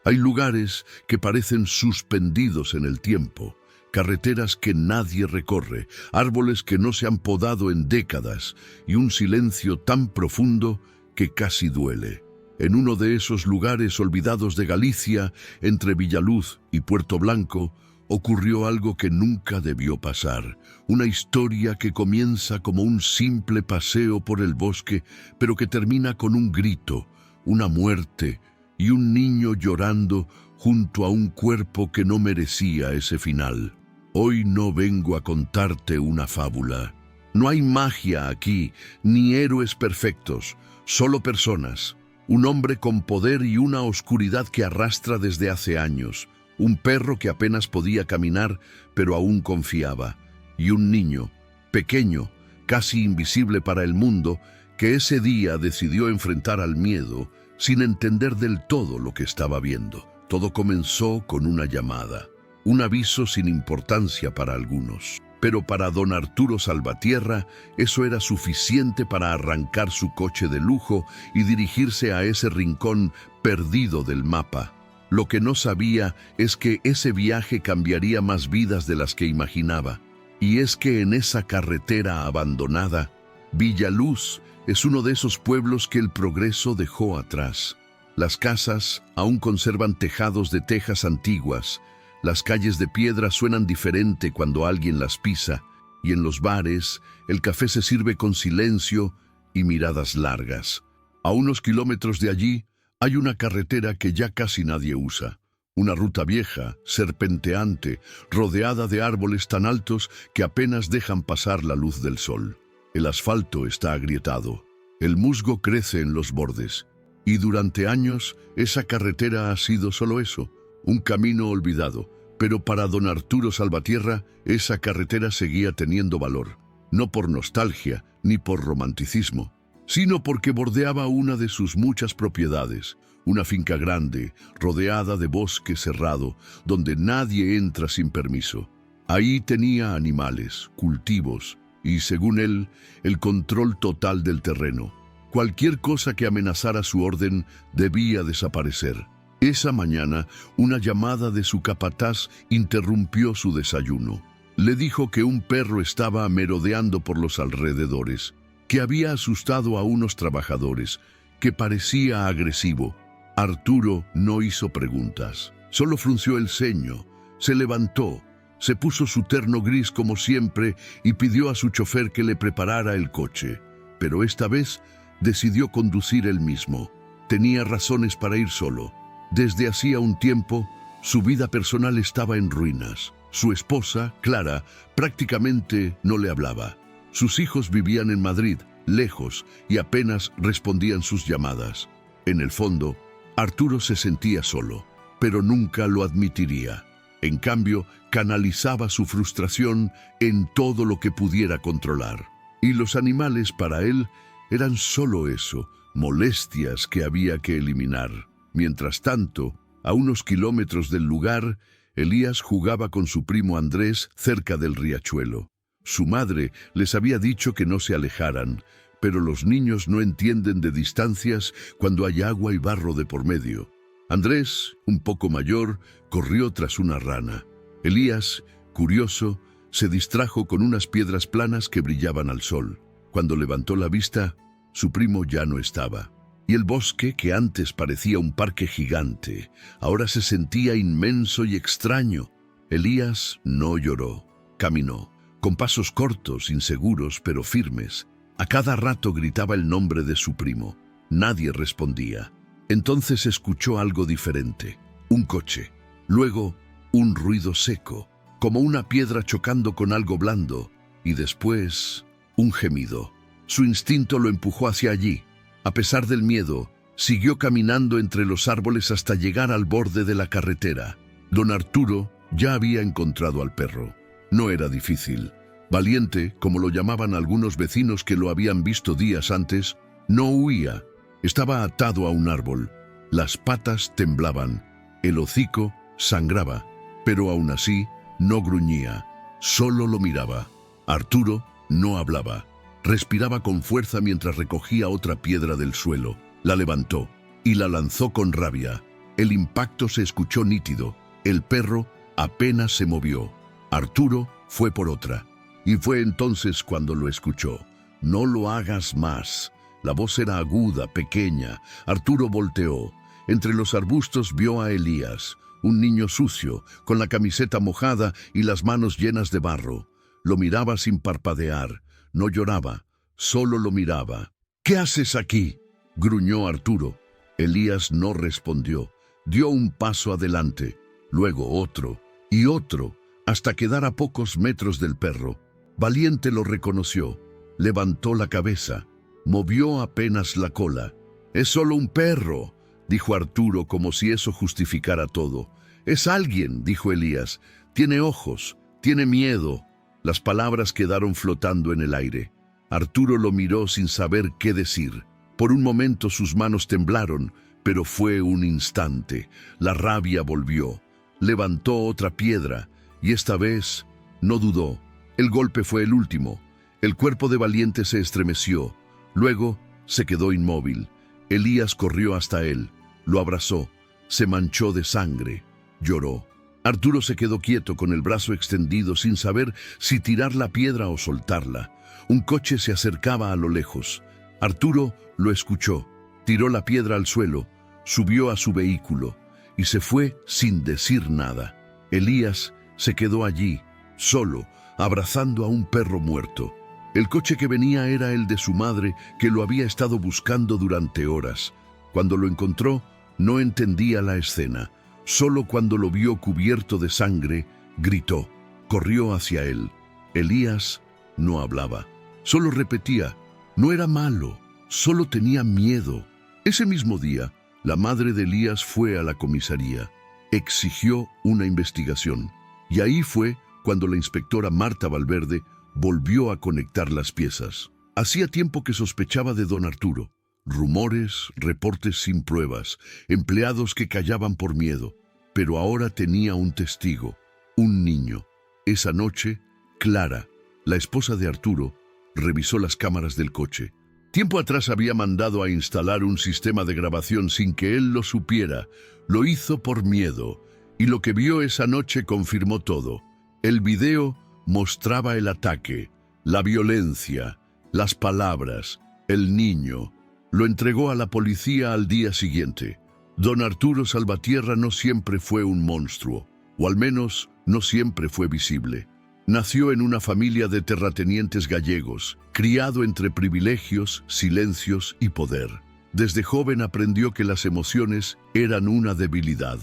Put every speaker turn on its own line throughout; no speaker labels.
Hay lugares que parecen suspendidos en el tiempo, carreteras que nadie recorre, árboles que no se han podado en décadas y un silencio tan profundo que casi duele. En uno de esos lugares olvidados de Galicia, entre Villaluz y Puerto Blanco, ocurrió algo que nunca debió pasar. Una historia que comienza como un simple paseo por el bosque, pero que termina con un grito, una muerte y un niño llorando junto a un cuerpo que no merecía ese final. Hoy no vengo a contarte una fábula. No hay magia aquí, ni héroes perfectos, solo personas. Un hombre con poder y una oscuridad que arrastra desde hace años. Un perro que apenas podía caminar, pero aún confiaba. Y un niño, pequeño, casi invisible para el mundo, que ese día decidió enfrentar al miedo, sin entender del todo lo que estaba viendo. Todo comenzó con una llamada, un aviso sin importancia para algunos. Pero para don Arturo Salvatierra, eso era suficiente para arrancar su coche de lujo y dirigirse a ese rincón perdido del mapa. Lo que no sabía es que ese viaje cambiaría más vidas de las que imaginaba. Y es que en esa carretera abandonada, Villaluz es uno de esos pueblos que el progreso dejó atrás. Las casas aún conservan tejados de tejas antiguas, las calles de piedra suenan diferente cuando alguien las pisa, y en los bares el café se sirve con silencio y miradas largas. A unos kilómetros de allí hay una carretera que ya casi nadie usa. Una ruta vieja, serpenteante, rodeada de árboles tan altos que apenas dejan pasar la luz del sol. El asfalto está agrietado, el musgo crece en los bordes, y durante años esa carretera ha sido solo eso, un camino olvidado. Pero para don Arturo Salvatierra, esa carretera seguía teniendo valor, no por nostalgia ni por romanticismo, sino porque bordeaba una de sus muchas propiedades, una finca grande, rodeada de bosque cerrado, donde nadie entra sin permiso. Ahí tenía animales, cultivos y, según él, el control total del terreno. Cualquier cosa que amenazara su orden debía desaparecer. Esa mañana, una llamada de su capataz interrumpió su desayuno. Le dijo que un perro estaba merodeando por los alrededores, que había asustado a unos trabajadores, que parecía agresivo. Arturo no hizo preguntas, solo frunció el ceño, se levantó, se puso su terno gris como siempre y pidió a su chofer que le preparara el coche. Pero esta vez decidió conducir él mismo. Tenía razones para ir solo. Desde hacía un tiempo, su vida personal estaba en ruinas. Su esposa, Clara, prácticamente no le hablaba. Sus hijos vivían en Madrid, lejos, y apenas respondían sus llamadas. En el fondo, Arturo se sentía solo, pero nunca lo admitiría. En cambio, canalizaba su frustración en todo lo que pudiera controlar. Y los animales para él eran solo eso, molestias que había que eliminar. Mientras tanto, a unos kilómetros del lugar, Elías jugaba con su primo Andrés cerca del riachuelo. Su madre les había dicho que no se alejaran, pero los niños no entienden de distancias cuando hay agua y barro de por medio. Andrés, un poco mayor, corrió tras una rana. Elías, curioso, se distrajo con unas piedras planas que brillaban al sol. Cuando levantó la vista, su primo ya no estaba. Y el bosque, que antes parecía un parque gigante, ahora se sentía inmenso y extraño. Elías no lloró, caminó, con pasos cortos, inseguros, pero firmes. A cada rato gritaba el nombre de su primo. Nadie respondía. Entonces escuchó algo diferente, un coche. Luego, un ruido seco, como una piedra chocando con algo blando. Y después, un gemido. Su instinto lo empujó hacia allí. A pesar del miedo, siguió caminando entre los árboles hasta llegar al borde de la carretera. Don Arturo ya había encontrado al perro. No era difícil. Valiente, como lo llamaban algunos vecinos que lo habían visto días antes, no huía. Estaba atado a un árbol. Las patas temblaban. El hocico sangraba. Pero aún así, no gruñía. Solo lo miraba. Arturo no hablaba. Respiraba con fuerza mientras recogía otra piedra del suelo. La levantó y la lanzó con rabia. El impacto se escuchó nítido. El perro apenas se movió. Arturo fue por otra. Y fue entonces cuando lo escuchó. «No lo hagas más». La voz era aguda, pequeña. Arturo volteó. Entre los arbustos vio a Elías, un niño sucio, con la camiseta mojada y las manos llenas de barro. Lo miraba sin parpadear. No lloraba, solo lo miraba. «¿Qué haces aquí?», gruñó Arturo. Elías no respondió. Dio un paso adelante, luego otro y otro, hasta quedar a pocos metros del perro. Valiente lo reconoció. Levantó la cabeza. Movió apenas la cola. «Es solo un perro», dijo Arturo como si eso justificara todo. «Es alguien», dijo Elías. «Tiene ojos, tiene miedo». Las palabras quedaron flotando en el aire. Arturo lo miró sin saber qué decir. Por un momento sus manos temblaron, pero fue un instante. La rabia volvió. Levantó otra piedra, y esta vez no dudó. El golpe fue el último. El cuerpo de Valiente se estremeció. Luego se quedó inmóvil. Elías corrió hasta él. Lo abrazó. Se manchó de sangre. Lloró. Arturo se quedó quieto con el brazo extendido sin saber si tirar la piedra o soltarla. Un coche se acercaba a lo lejos. Arturo lo escuchó. Tiró la piedra al suelo, subió a su vehículo y se fue sin decir nada. Elías se quedó allí, solo, abrazando a un perro muerto. El coche que venía era el de su madre, que lo había estado buscando durante horas. Cuando lo encontró, no entendía la escena. Solo cuando lo vio cubierto de sangre, gritó. Corrió hacia él. Elías no hablaba. Solo repetía, no era malo, solo tenía miedo. Ese mismo día, la madre de Elías fue a la comisaría. Exigió una investigación. Y ahí fue cuando la inspectora Marta Valverde volvió a conectar las piezas. Hacía tiempo que sospechaba de don Arturo. Rumores, reportes sin pruebas, empleados que callaban por miedo. Pero ahora tenía un testigo, un niño. Esa noche, Clara, la esposa de Arturo, revisó las cámaras del coche. Tiempo atrás había mandado a instalar un sistema de grabación sin que él lo supiera. Lo hizo por miedo, y lo que vio esa noche confirmó todo. El video mostraba el ataque, la violencia, las palabras, el niño. Lo entregó a la policía al día siguiente. Don Arturo Salvatierra no siempre fue un monstruo, o al menos no siempre fue visible. Nació en una familia de terratenientes gallegos, criado entre privilegios, silencios y poder. Desde joven aprendió que las emociones eran una debilidad.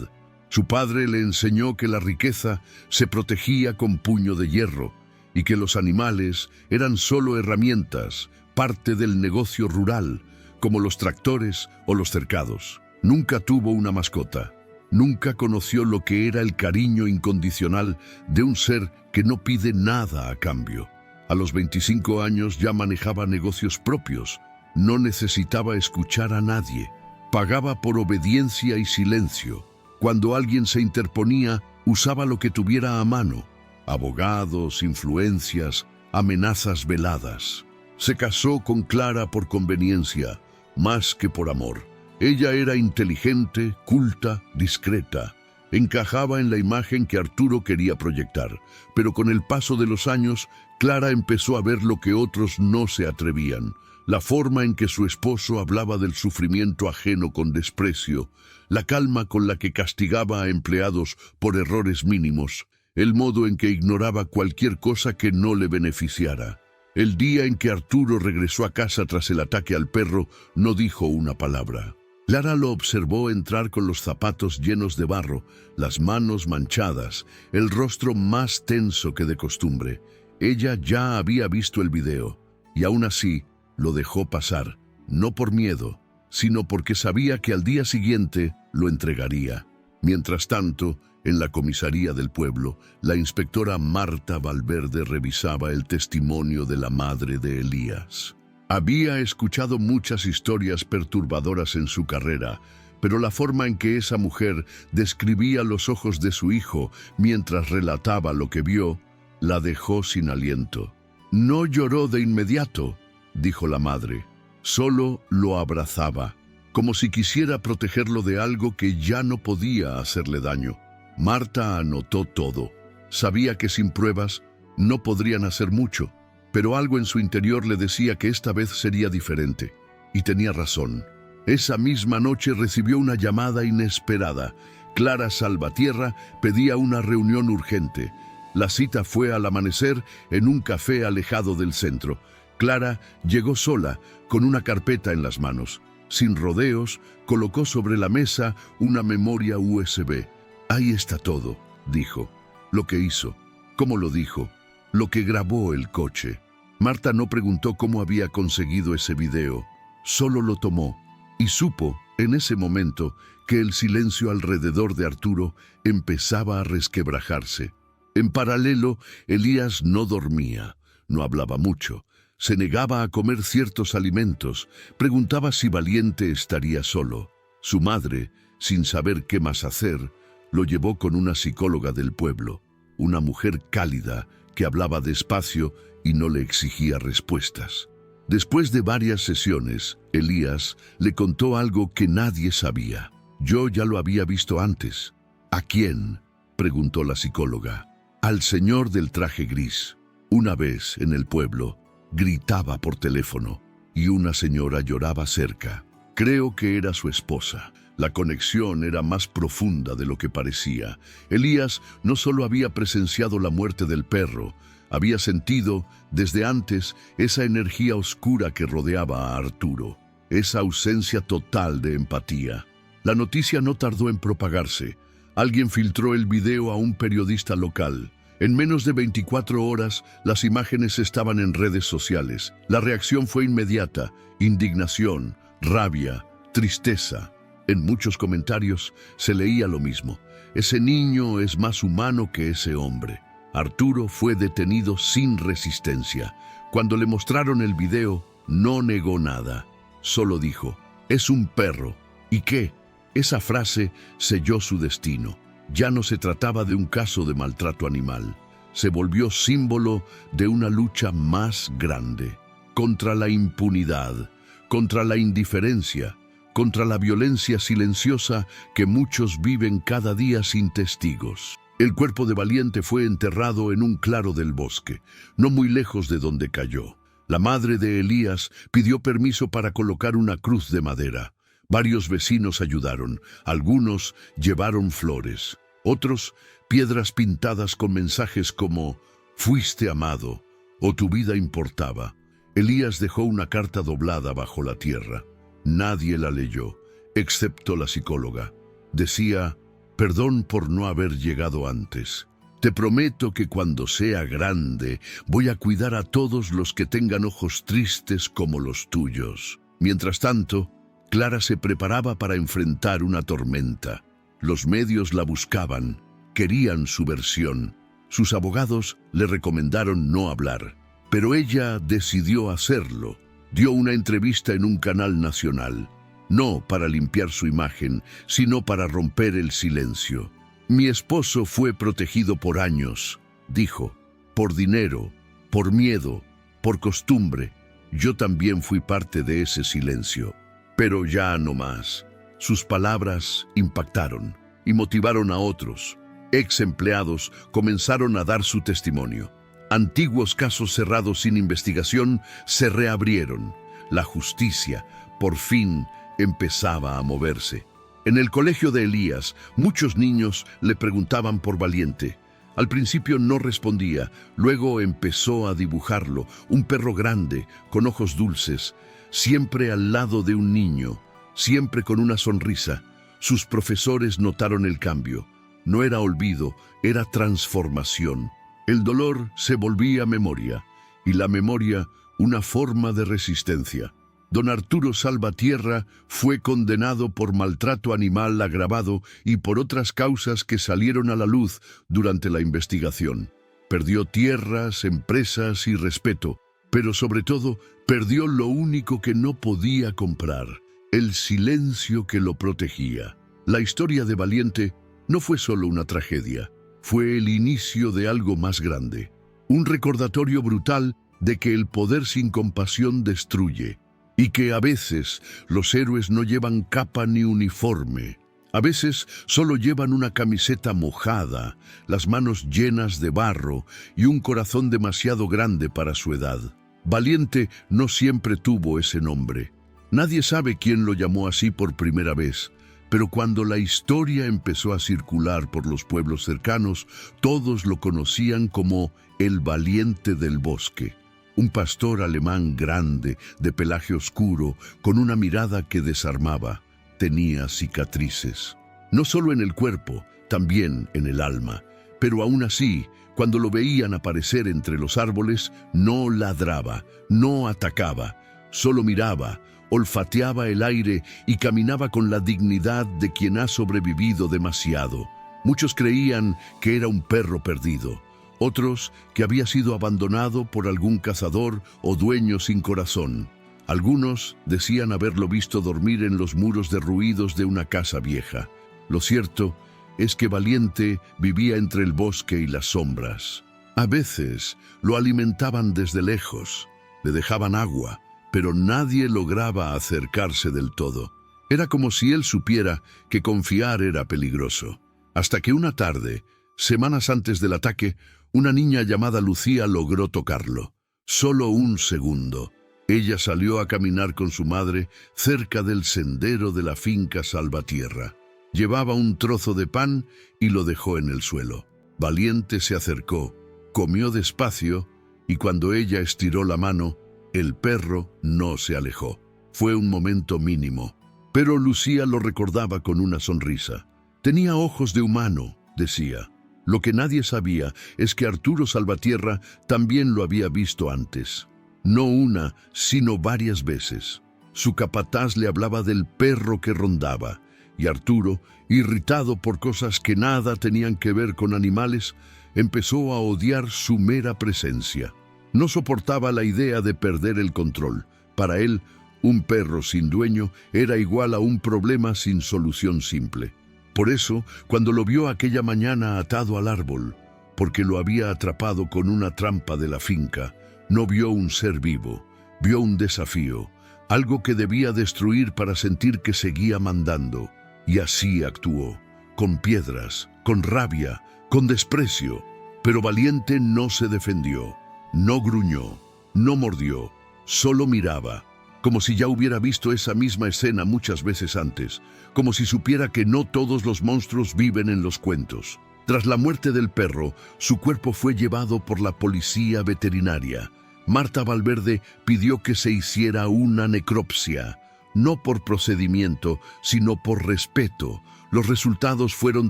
Su padre le enseñó que la riqueza se protegía con puño de hierro y que los animales eran solo herramientas, parte del negocio rural, como los tractores o los cercados. Nunca tuvo una mascota. Nunca conoció lo que era el cariño incondicional de un ser que no pide nada a cambio. A los 25 años ya manejaba negocios propios. No necesitaba escuchar a nadie. Pagaba por obediencia y silencio. Cuando alguien se interponía, usaba lo que tuviera a mano. Abogados, influencias, amenazas veladas. Se casó con Clara por conveniencia, más que por amor. Ella era inteligente, culta, discreta. Encajaba en la imagen que Arturo quería proyectar, pero con el paso de los años, Clara empezó a ver lo que otros no se atrevían. La forma en que su esposo hablaba del sufrimiento ajeno con desprecio, la calma con la que castigaba a empleados por errores mínimos, el modo en que ignoraba cualquier cosa que no le beneficiara. El día en que Arturo regresó a casa tras el ataque al perro, no dijo una palabra. Clara lo observó entrar con los zapatos llenos de barro, las manos manchadas, el rostro más tenso que de costumbre. Ella ya había visto el video, y aún así lo dejó pasar, no por miedo, sino porque sabía que al día siguiente lo entregaría. Mientras tanto, en la comisaría del pueblo, la inspectora Marta Valverde revisaba el testimonio de la madre de Elías. Había escuchado muchas historias perturbadoras en su carrera, pero la forma en que esa mujer describía los ojos de su hijo mientras relataba lo que vio, la dejó sin aliento. No lloró de inmediato, dijo la madre, solo lo abrazaba. como si quisiera protegerlo de algo que ya no podía hacerle daño. Marta anotó todo. Sabía que sin pruebas no podrían hacer mucho, pero algo en su interior le decía que esta vez sería diferente. Y tenía razón. Esa misma noche recibió una llamada inesperada. Clara Salvatierra pedía una reunión urgente. La cita fue al amanecer en un café alejado del centro. Clara llegó sola, con una carpeta en las manos. Sin rodeos, colocó sobre la mesa una memoria USB. «Ahí está todo», dijo. Lo que hizo, cómo lo dijo, lo que grabó el coche. Marta no preguntó cómo había conseguido ese video. Solo lo tomó y supo, en ese momento, que el silencio alrededor de Arturo empezaba a resquebrajarse. En paralelo, Elías no dormía, no hablaba mucho, se negaba a comer ciertos alimentos, preguntaba si Valiente estaría solo. Su madre, sin saber qué más hacer, lo llevó con una psicóloga del pueblo, una mujer cálida que hablaba despacio y no le exigía respuestas. Después de varias sesiones, Elías le contó algo que nadie sabía. «Yo ya lo había visto antes». «¿A quién?», preguntó la psicóloga. «Al señor del traje gris. Una vez, en el pueblo, gritaba por teléfono y una señora lloraba cerca. Creo que era su esposa. La conexión era más profunda de lo que parecía. Elías no solo había presenciado la muerte del perro, había sentido, desde antes, esa energía oscura que rodeaba a Arturo, esa ausencia total de empatía. La noticia no tardó en propagarse. Alguien filtró el video a un periodista local. En menos de 24 horas, las imágenes estaban en redes sociales. La reacción fue inmediata: indignación, rabia, tristeza. En muchos comentarios se leía lo mismo: «Ese niño es más humano que ese hombre». Arturo fue detenido sin resistencia. Cuando le mostraron el video, no negó nada. Solo dijo: «Es un perro». ¿Y qué? Esa frase selló su destino. Ya no se trataba de un caso de maltrato animal. Se volvió símbolo de una lucha más grande. Contra la impunidad, contra la indiferencia, contra la violencia silenciosa que muchos viven cada día sin testigos. El cuerpo de Valiente fue enterrado en un claro del bosque, no muy lejos de donde cayó. La madre de Elías pidió permiso para colocar una cruz de madera. Varios vecinos ayudaron, algunos llevaron flores, otros piedras pintadas con mensajes como «Fuiste amado» o «Tu vida importaba». Elías dejó una carta doblada bajo la tierra. Nadie la leyó, excepto la psicóloga. Decía: «Perdón por no haber llegado antes. Te prometo que cuando sea grande voy a cuidar a todos los que tengan ojos tristes como los tuyos». Mientras tanto, Clara se preparaba para enfrentar una tormenta. Los medios la buscaban, querían su versión. Sus abogados le recomendaron no hablar, pero ella decidió hacerlo. Dio una entrevista en un canal nacional. No para limpiar su imagen, sino para romper el silencio. «Mi esposo fue protegido por años», dijo, «por dinero, por miedo, por costumbre. Yo también fui parte de ese silencio. Pero ya no más». Sus palabras impactaron y motivaron a otros. Ex empleados comenzaron a dar su testimonio. Antiguos casos cerrados sin investigación se reabrieron. La justicia, por fin, empezaba a moverse. En el colegio de Elías, muchos niños le preguntaban por Valiente. Al principio no respondía, luego empezó a dibujarlo, un perro grande, con ojos dulces, siempre al lado de un niño, siempre con una sonrisa. Sus profesores notaron el cambio. No era olvido, era transformación. El dolor se volvía memoria, y la memoria una forma de resistencia. Don Arturo Salvatierra fue condenado por maltrato animal agravado y por otras causas que salieron a la luz durante la investigación. Perdió tierras, empresas y respeto, pero sobre todo perdió lo único que no podía comprar: el silencio que lo protegía. La historia de Valiente no fue solo una tragedia, fue el inicio de algo más grande. Un recordatorio brutal de que el poder sin compasión destruye, y que a veces los héroes no llevan capa ni uniforme. A veces solo llevan una camiseta mojada, las manos llenas de barro y un corazón demasiado grande para su edad. Valiente no siempre tuvo ese nombre. Nadie sabe quién lo llamó así por primera vez, pero cuando la historia empezó a circular por los pueblos cercanos, todos lo conocían como el Valiente del Bosque. Un pastor alemán grande, de pelaje oscuro, con una mirada que desarmaba. Tenía cicatrices, no solo en el cuerpo, también en el alma. Pero aún así, cuando lo veían aparecer entre los árboles, no ladraba, no atacaba, solo miraba, olfateaba el aire y caminaba con la dignidad de quien ha sobrevivido demasiado. Muchos creían que era un perro perdido, otros que había sido abandonado por algún cazador o dueño sin corazón. Algunos decían haberlo visto dormir en los muros derruidos de una casa vieja. Lo cierto es que Valiente vivía entre el bosque y las sombras. A veces lo alimentaban desde lejos, le dejaban agua, pero nadie lograba acercarse del todo. Era como si él supiera que confiar era peligroso. Hasta que una tarde, semanas antes del ataque, una niña llamada Lucía logró tocarlo. Solo un segundo. Ella salió a caminar con su madre cerca del sendero de la finca Salvatierra. Llevaba un trozo de pan y lo dejó en el suelo. Valiente se acercó, comió despacio y cuando ella estiró la mano, el perro no se alejó. Fue un momento mínimo, pero Lucía lo recordaba con una sonrisa. Tenía ojos de humano, decía. Lo que nadie sabía es que Arturo Salvatierra también lo había visto antes. No una, sino varias veces. Su capataz le hablaba del perro que rondaba, y Arturo, irritado por cosas que nada tenían que ver con animales, empezó a odiar su mera presencia. No soportaba la idea de perder el control. Para él, un perro sin dueño era igual a un problema sin solución simple. Por eso, cuando lo vio aquella mañana atado al árbol, porque lo había atrapado con una trampa de la finca, no vio un ser vivo, vio un desafío, algo que debía destruir para sentir que seguía mandando. Y así actuó, con piedras, con rabia, con desprecio. Pero Valiente no se defendió, no gruñó, no mordió, solo miraba, como si ya hubiera visto esa misma escena muchas veces antes, como si supiera que no todos los monstruos viven en los cuentos. Tras la muerte del perro, su cuerpo fue llevado por la policía veterinaria. Marta Valverde pidió que se hiciera una necropsia, no por procedimiento, sino por respeto. Los resultados fueron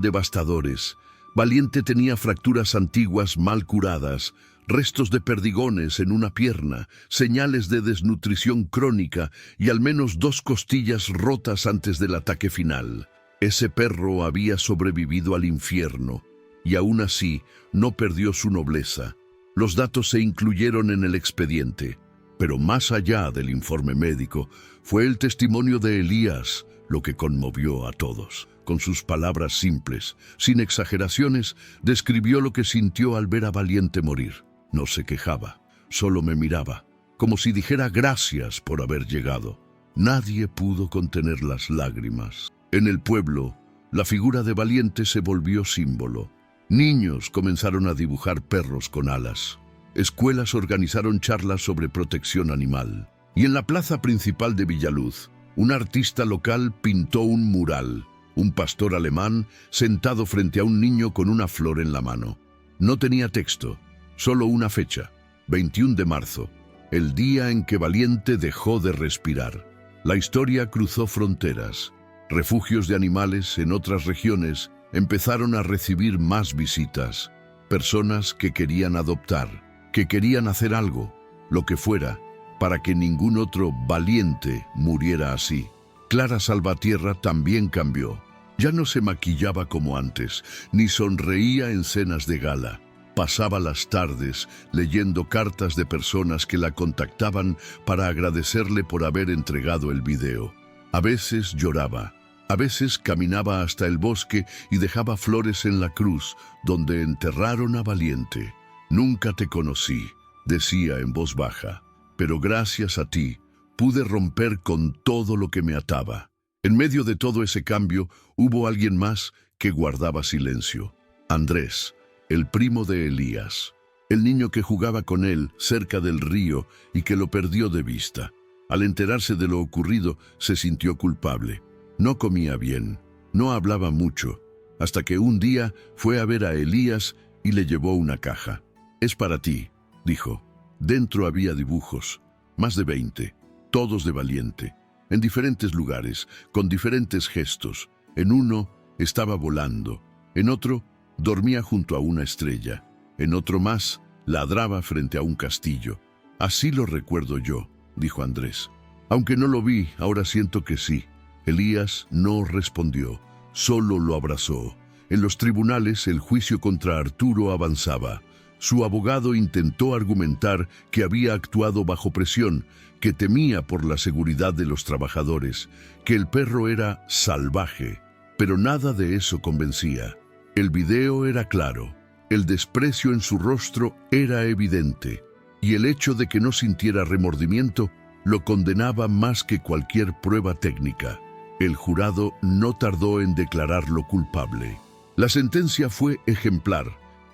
devastadores. Valiente tenía fracturas antiguas mal curadas, restos de perdigones en una pierna, señales de desnutrición crónica y al menos 2 costillas rotas antes del ataque final. Ese perro había sobrevivido al infierno y aún así no perdió su nobleza. Los datos se incluyeron en el expediente, pero más allá del informe médico, fue el testimonio de Elías lo que conmovió a todos. Con sus palabras simples, sin exageraciones, describió lo que sintió al ver a Valiente morir. No se quejaba, solo me miraba, como si dijera gracias por haber llegado. Nadie pudo contener las lágrimas. En el pueblo, la figura de Valiente se volvió símbolo. Niños comenzaron a dibujar perros con alas. Escuelas organizaron charlas sobre protección animal. Y en la plaza principal de Villaluz, un artista local pintó un mural. Un pastor alemán sentado frente a un niño con una flor en la mano. No tenía texto, solo una fecha, 21 de marzo, el día en que Valiente dejó de respirar. La historia cruzó fronteras. Refugios de animales en otras regiones empezaron a recibir más visitas. Personas que querían adoptar, que querían hacer algo, lo que fuera, para que ningún otro Valiente muriera así. Clara Salvatierra también cambió. Ya no se maquillaba como antes, ni sonreía en cenas de gala. Pasaba las tardes leyendo cartas de personas que la contactaban para agradecerle por haber entregado el video. A veces lloraba, a veces caminaba hasta el bosque y dejaba flores en la cruz donde enterraron a Valiente. Nunca te conocí, decía en voz baja, pero gracias a ti pude romper con todo lo que me ataba. En medio de todo ese cambio, hubo alguien más que guardaba silencio. Andrés, el primo de Elías, el niño que jugaba con él cerca del río y que lo perdió de vista. Al enterarse de lo ocurrido, se sintió culpable. No comía bien, no hablaba mucho, hasta que un día fue a ver a Elías y le llevó una caja. «Es para ti», dijo. Dentro había dibujos, más de 20, todos de Valiente, en diferentes lugares, con diferentes gestos. En uno estaba volando, en otro dormía junto a una estrella, en otro más ladraba frente a un castillo. «Así lo recuerdo yo», dijo Andrés. «Aunque no lo vi, ahora siento que sí». Elías no respondió, solo lo abrazó. En los tribunales el juicio contra Arturo avanzaba. Su abogado intentó argumentar que había actuado bajo presión, que temía por la seguridad de los trabajadores, que el perro era salvaje, pero nada de eso convencía. El video era claro, el desprecio en su rostro era evidente, y el hecho de que no sintiera remordimiento lo condenaba más que cualquier prueba técnica. El jurado no tardó en declararlo culpable. La sentencia fue ejemplar: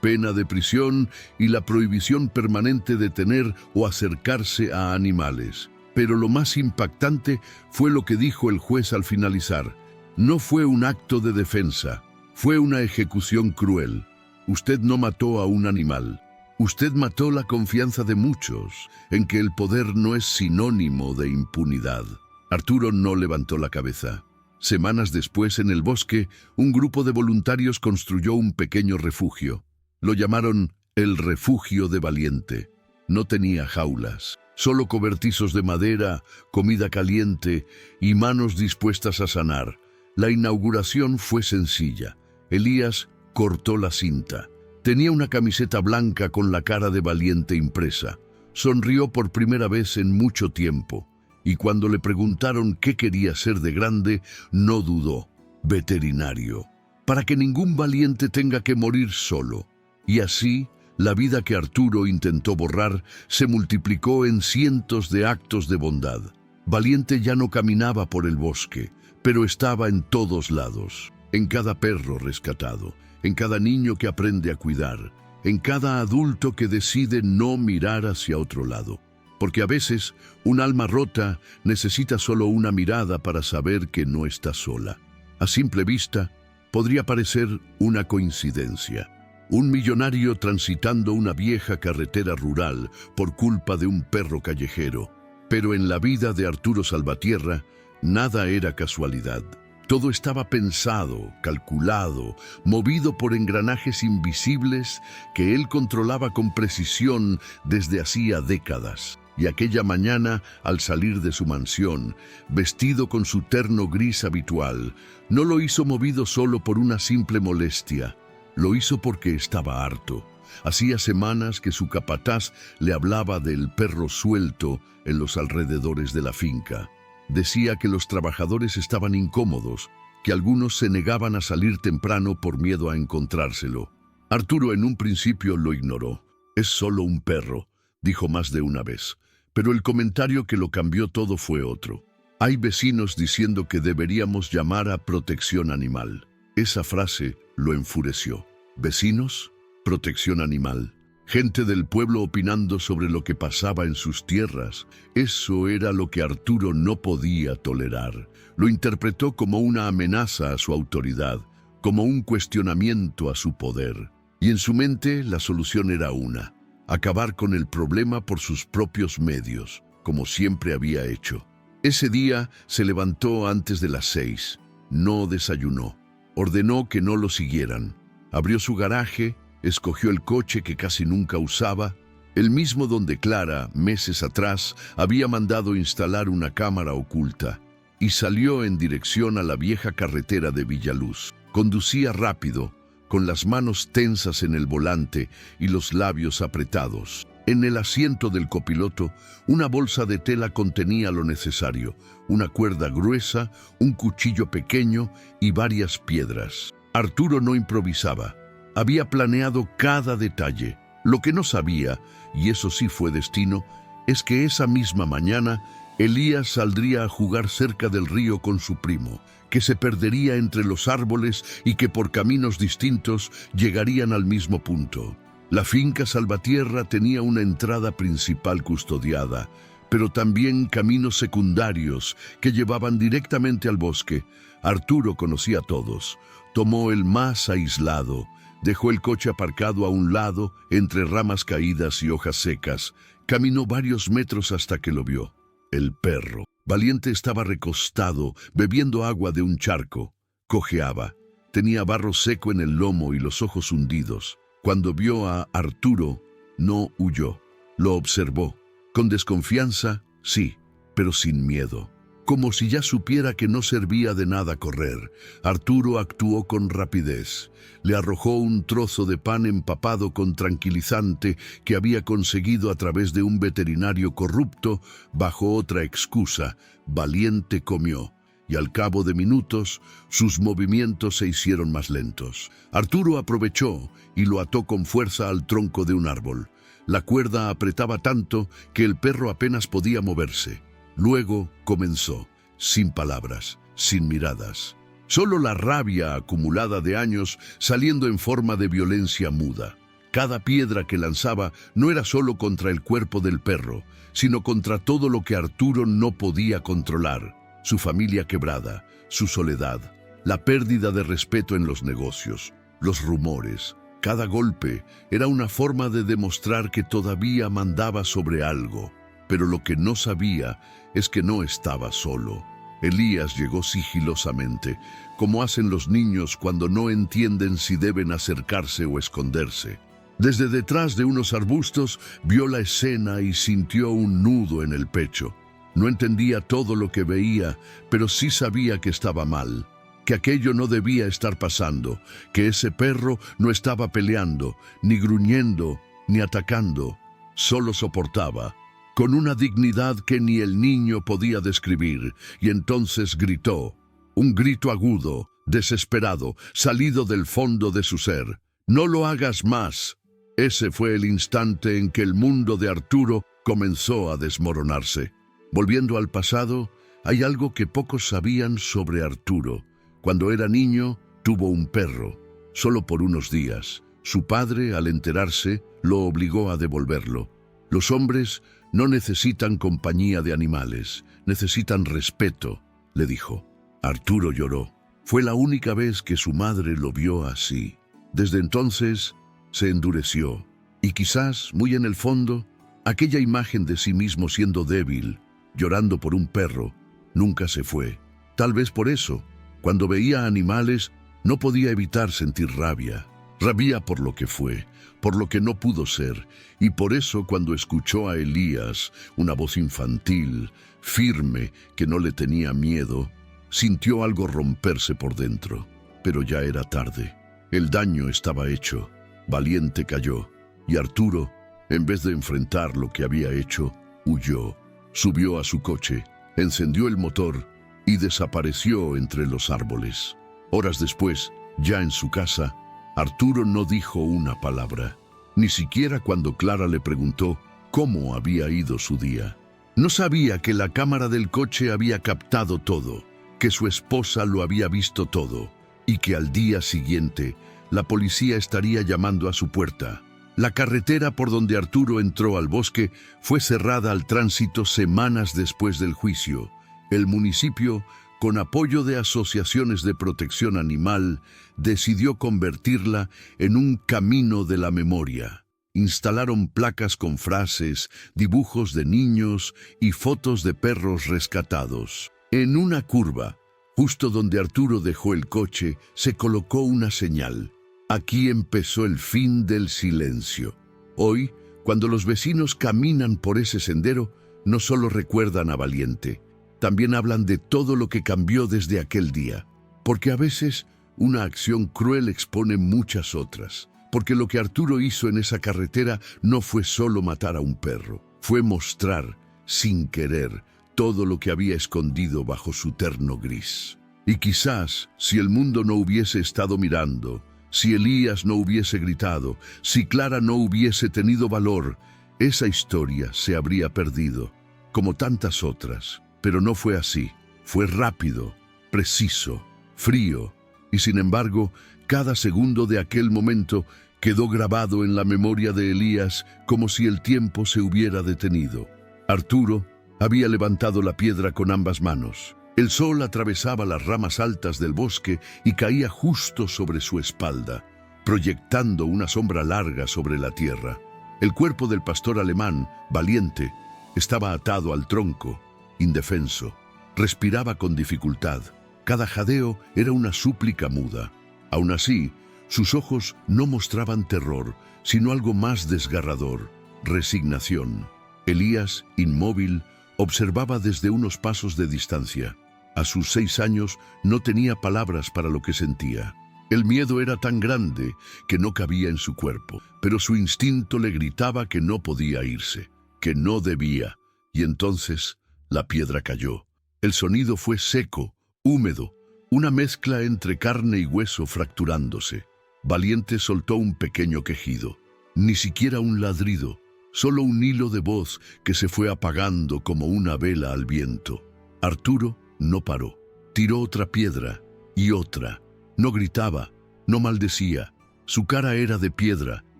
pena de prisión y la prohibición permanente de tener o acercarse a animales. Pero lo más impactante fue lo que dijo el juez al finalizar. No fue un acto de defensa, fue una ejecución cruel. Usted no mató a un animal. Usted mató la confianza de muchos en que el poder no es sinónimo de impunidad. Arturo no levantó la cabeza. Semanas después, en el bosque, un grupo de voluntarios construyó un pequeño refugio. Lo llamaron el Refugio de Valiente. No tenía jaulas, solo cobertizos de madera, comida caliente y manos dispuestas a sanar. La inauguración fue sencilla. Elías cortó la cinta. Tenía una camiseta blanca con la cara de Valiente impresa. Sonrió por primera vez en mucho tiempo. Y cuando le preguntaron qué quería ser de grande, no dudó: veterinario. Para que ningún valiente tenga que morir solo. Y así, la vida que Arturo intentó borrar se multiplicó en cientos de actos de bondad. Valiente ya no caminaba por el bosque, pero estaba en todos lados. En cada perro rescatado, en cada niño que aprende a cuidar, en cada adulto que decide no mirar hacia otro lado. Porque a veces, un alma rota necesita solo una mirada para saber que no está sola. A simple vista, podría parecer una coincidencia. Un millonario transitando una vieja carretera rural por culpa de un perro callejero. Pero en la vida de Arturo Salvatierra, nada era casualidad. Todo estaba pensado, calculado, movido por engranajes invisibles que él controlaba con precisión desde hacía décadas. Y aquella mañana, al salir de su mansión, vestido con su terno gris habitual, no lo hizo movido solo por una simple molestia. Lo hizo porque estaba harto. Hacía semanas que su capataz le hablaba del perro suelto en los alrededores de la finca. Decía que los trabajadores estaban incómodos, que algunos se negaban a salir temprano por miedo a encontrárselo. Arturo en un principio lo ignoró. «Es solo un perro», dijo más de una vez. Pero el comentario que lo cambió todo fue otro. «Hay vecinos diciendo que deberíamos llamar a Protección Animal». Esa frase lo enfureció. ¿Vecinos? ¿Protección animal? Gente del pueblo opinando sobre lo que pasaba en sus tierras. Eso era lo que Arturo no podía tolerar. Lo interpretó como una amenaza a su autoridad, como un cuestionamiento a su poder. Y en su mente la solución era una: acabar con el problema por sus propios medios, como siempre había hecho. Ese día se levantó antes de las 6. No desayunó. Ordenó que no lo siguieran. Abrió su garaje, escogió el coche que casi nunca usaba, el mismo donde Clara, meses atrás, había mandado instalar una cámara oculta, y salió en dirección a la vieja carretera de Villaluz. Conducía rápido, con las manos tensas en el volante y los labios apretados. En el asiento del copiloto, una bolsa de tela contenía lo necesario: una cuerda gruesa, un cuchillo pequeño y varias piedras. Arturo no improvisaba. Había planeado cada detalle. Lo que no sabía, y eso sí fue destino, es que esa misma mañana Elías saldría a jugar cerca del río con su primo, que se perdería entre los árboles y que por caminos distintos llegarían al mismo punto. La finca Salvatierra tenía una entrada principal custodiada, pero también caminos secundarios que llevaban directamente al bosque. Arturo conocía a todos. Tomó el más aislado, dejó el coche aparcado a un lado, entre ramas caídas y hojas secas. Caminó varios metros hasta que lo vio. El perro. Valiente estaba recostado, bebiendo agua de un charco. Cojeaba. Tenía barro seco en el lomo y los ojos hundidos. Cuando vio a Arturo, no huyó. Lo observó. Con desconfianza, sí, pero sin miedo. Como si ya supiera que no servía de nada correr, Arturo actuó con rapidez. Le arrojó un trozo de pan empapado con tranquilizante que había conseguido a través de un veterinario corrupto. Bajo otra excusa, Valiente comió, y al cabo de minutos sus movimientos se hicieron más lentos. Arturo aprovechó y lo ató con fuerza al tronco de un árbol. La cuerda apretaba tanto que el perro apenas podía moverse. Luego comenzó, sin palabras, sin miradas. Solo la rabia acumulada de años saliendo en forma de violencia muda. Cada piedra que lanzaba no era solo contra el cuerpo del perro, sino contra todo lo que Arturo no podía controlar. Su familia quebrada, su soledad, la pérdida de respeto en los negocios, los rumores. Cada golpe era una forma de demostrar que todavía mandaba sobre algo. Pero lo que no sabía es que no estaba solo. Elías llegó sigilosamente, como hacen los niños cuando no entienden si deben acercarse o esconderse. Desde detrás de unos arbustos vio la escena y sintió un nudo en el pecho. No entendía todo lo que veía, pero sí sabía que estaba mal, que aquello no debía estar pasando, que ese perro no estaba peleando, ni gruñendo, ni atacando, solo soportaba, con una dignidad que ni el niño podía describir, y entonces gritó, un grito agudo, desesperado, salido del fondo de su ser. «¡No lo hagas más!». Ese fue el instante en que el mundo de Arturo comenzó a desmoronarse. Volviendo al pasado, hay algo que pocos sabían sobre Arturo. Cuando era niño, tuvo un perro, solo por unos días. Su padre, al enterarse, lo obligó a devolverlo. Los hombres no necesitan compañía de animales, necesitan respeto, le dijo. Arturo lloró. Fue la única vez que su madre lo vio así. Desde entonces se endureció, y quizás, muy en el fondo, aquella imagen de sí mismo siendo débil, llorando por un perro, nunca se fue. Tal vez por eso, cuando veía animales, no podía evitar sentir rabia. Rabia por lo que fue, por lo que no pudo ser, y por eso cuando escuchó a Elías, una voz infantil, firme, que no le tenía miedo, sintió algo romperse por dentro. Pero ya era tarde. El daño estaba hecho. Valiente cayó, y Arturo, en vez de enfrentar lo que había hecho, huyó. Subió a su coche, encendió el motor y desapareció entre los árboles. Horas después, ya en su casa, Arturo no dijo una palabra, ni siquiera cuando Clara le preguntó cómo había ido su día. No sabía que la cámara del coche había captado todo, que su esposa lo había visto todo, y que al día siguiente la policía estaría llamando a su puerta. La carretera por donde Arturo entró al bosque fue cerrada al tránsito semanas después del juicio. El municipio, con apoyo de asociaciones de protección animal, decidió convertirla en un camino de la memoria. Instalaron placas con frases, dibujos de niños y fotos de perros rescatados. En una curva, justo donde Arturo dejó el coche, se colocó una señal. Aquí empezó el fin del silencio. Hoy, cuando los vecinos caminan por ese sendero, no solo recuerdan a Valiente, también hablan de todo lo que cambió desde aquel día. Porque a veces una acción cruel expone muchas otras. Porque lo que Arturo hizo en esa carretera no fue solo matar a un perro. Fue mostrar, sin querer, todo lo que había escondido bajo su terno gris. Y quizás, si el mundo no hubiese estado mirando, si Elías no hubiese gritado, si Clara no hubiese tenido valor, esa historia se habría perdido. como tantas otras, pero no fue así. Fue rápido, preciso, frío, y sin embargo, cada segundo de aquel momento quedó grabado en la memoria de Elías como si el tiempo se hubiera detenido. Arturo había levantado la piedra con ambas manos. El sol atravesaba las ramas altas del bosque y caía justo sobre su espalda, proyectando una sombra larga sobre la tierra. El cuerpo del pastor alemán, valiente, estaba atado al tronco, indefenso. Respiraba con dificultad. Cada jadeo era una súplica muda. Aún así, sus ojos no mostraban terror, sino algo más desgarrador: resignación. Elías, inmóvil, observaba desde unos pasos de distancia. A sus 6 años no tenía palabras para lo que sentía. El miedo era tan grande que no cabía en su cuerpo, pero su instinto le gritaba que no podía irse, que no debía. Y entonces la piedra cayó. El sonido fue seco, húmedo, una mezcla entre carne y hueso fracturándose. Valiente soltó un pequeño quejido, ni siquiera un ladrido, solo un hilo de voz que se fue apagando como una vela al viento. Arturo no paró. Tiró otra piedra y otra. No gritaba, no maldecía. Su cara era de piedra,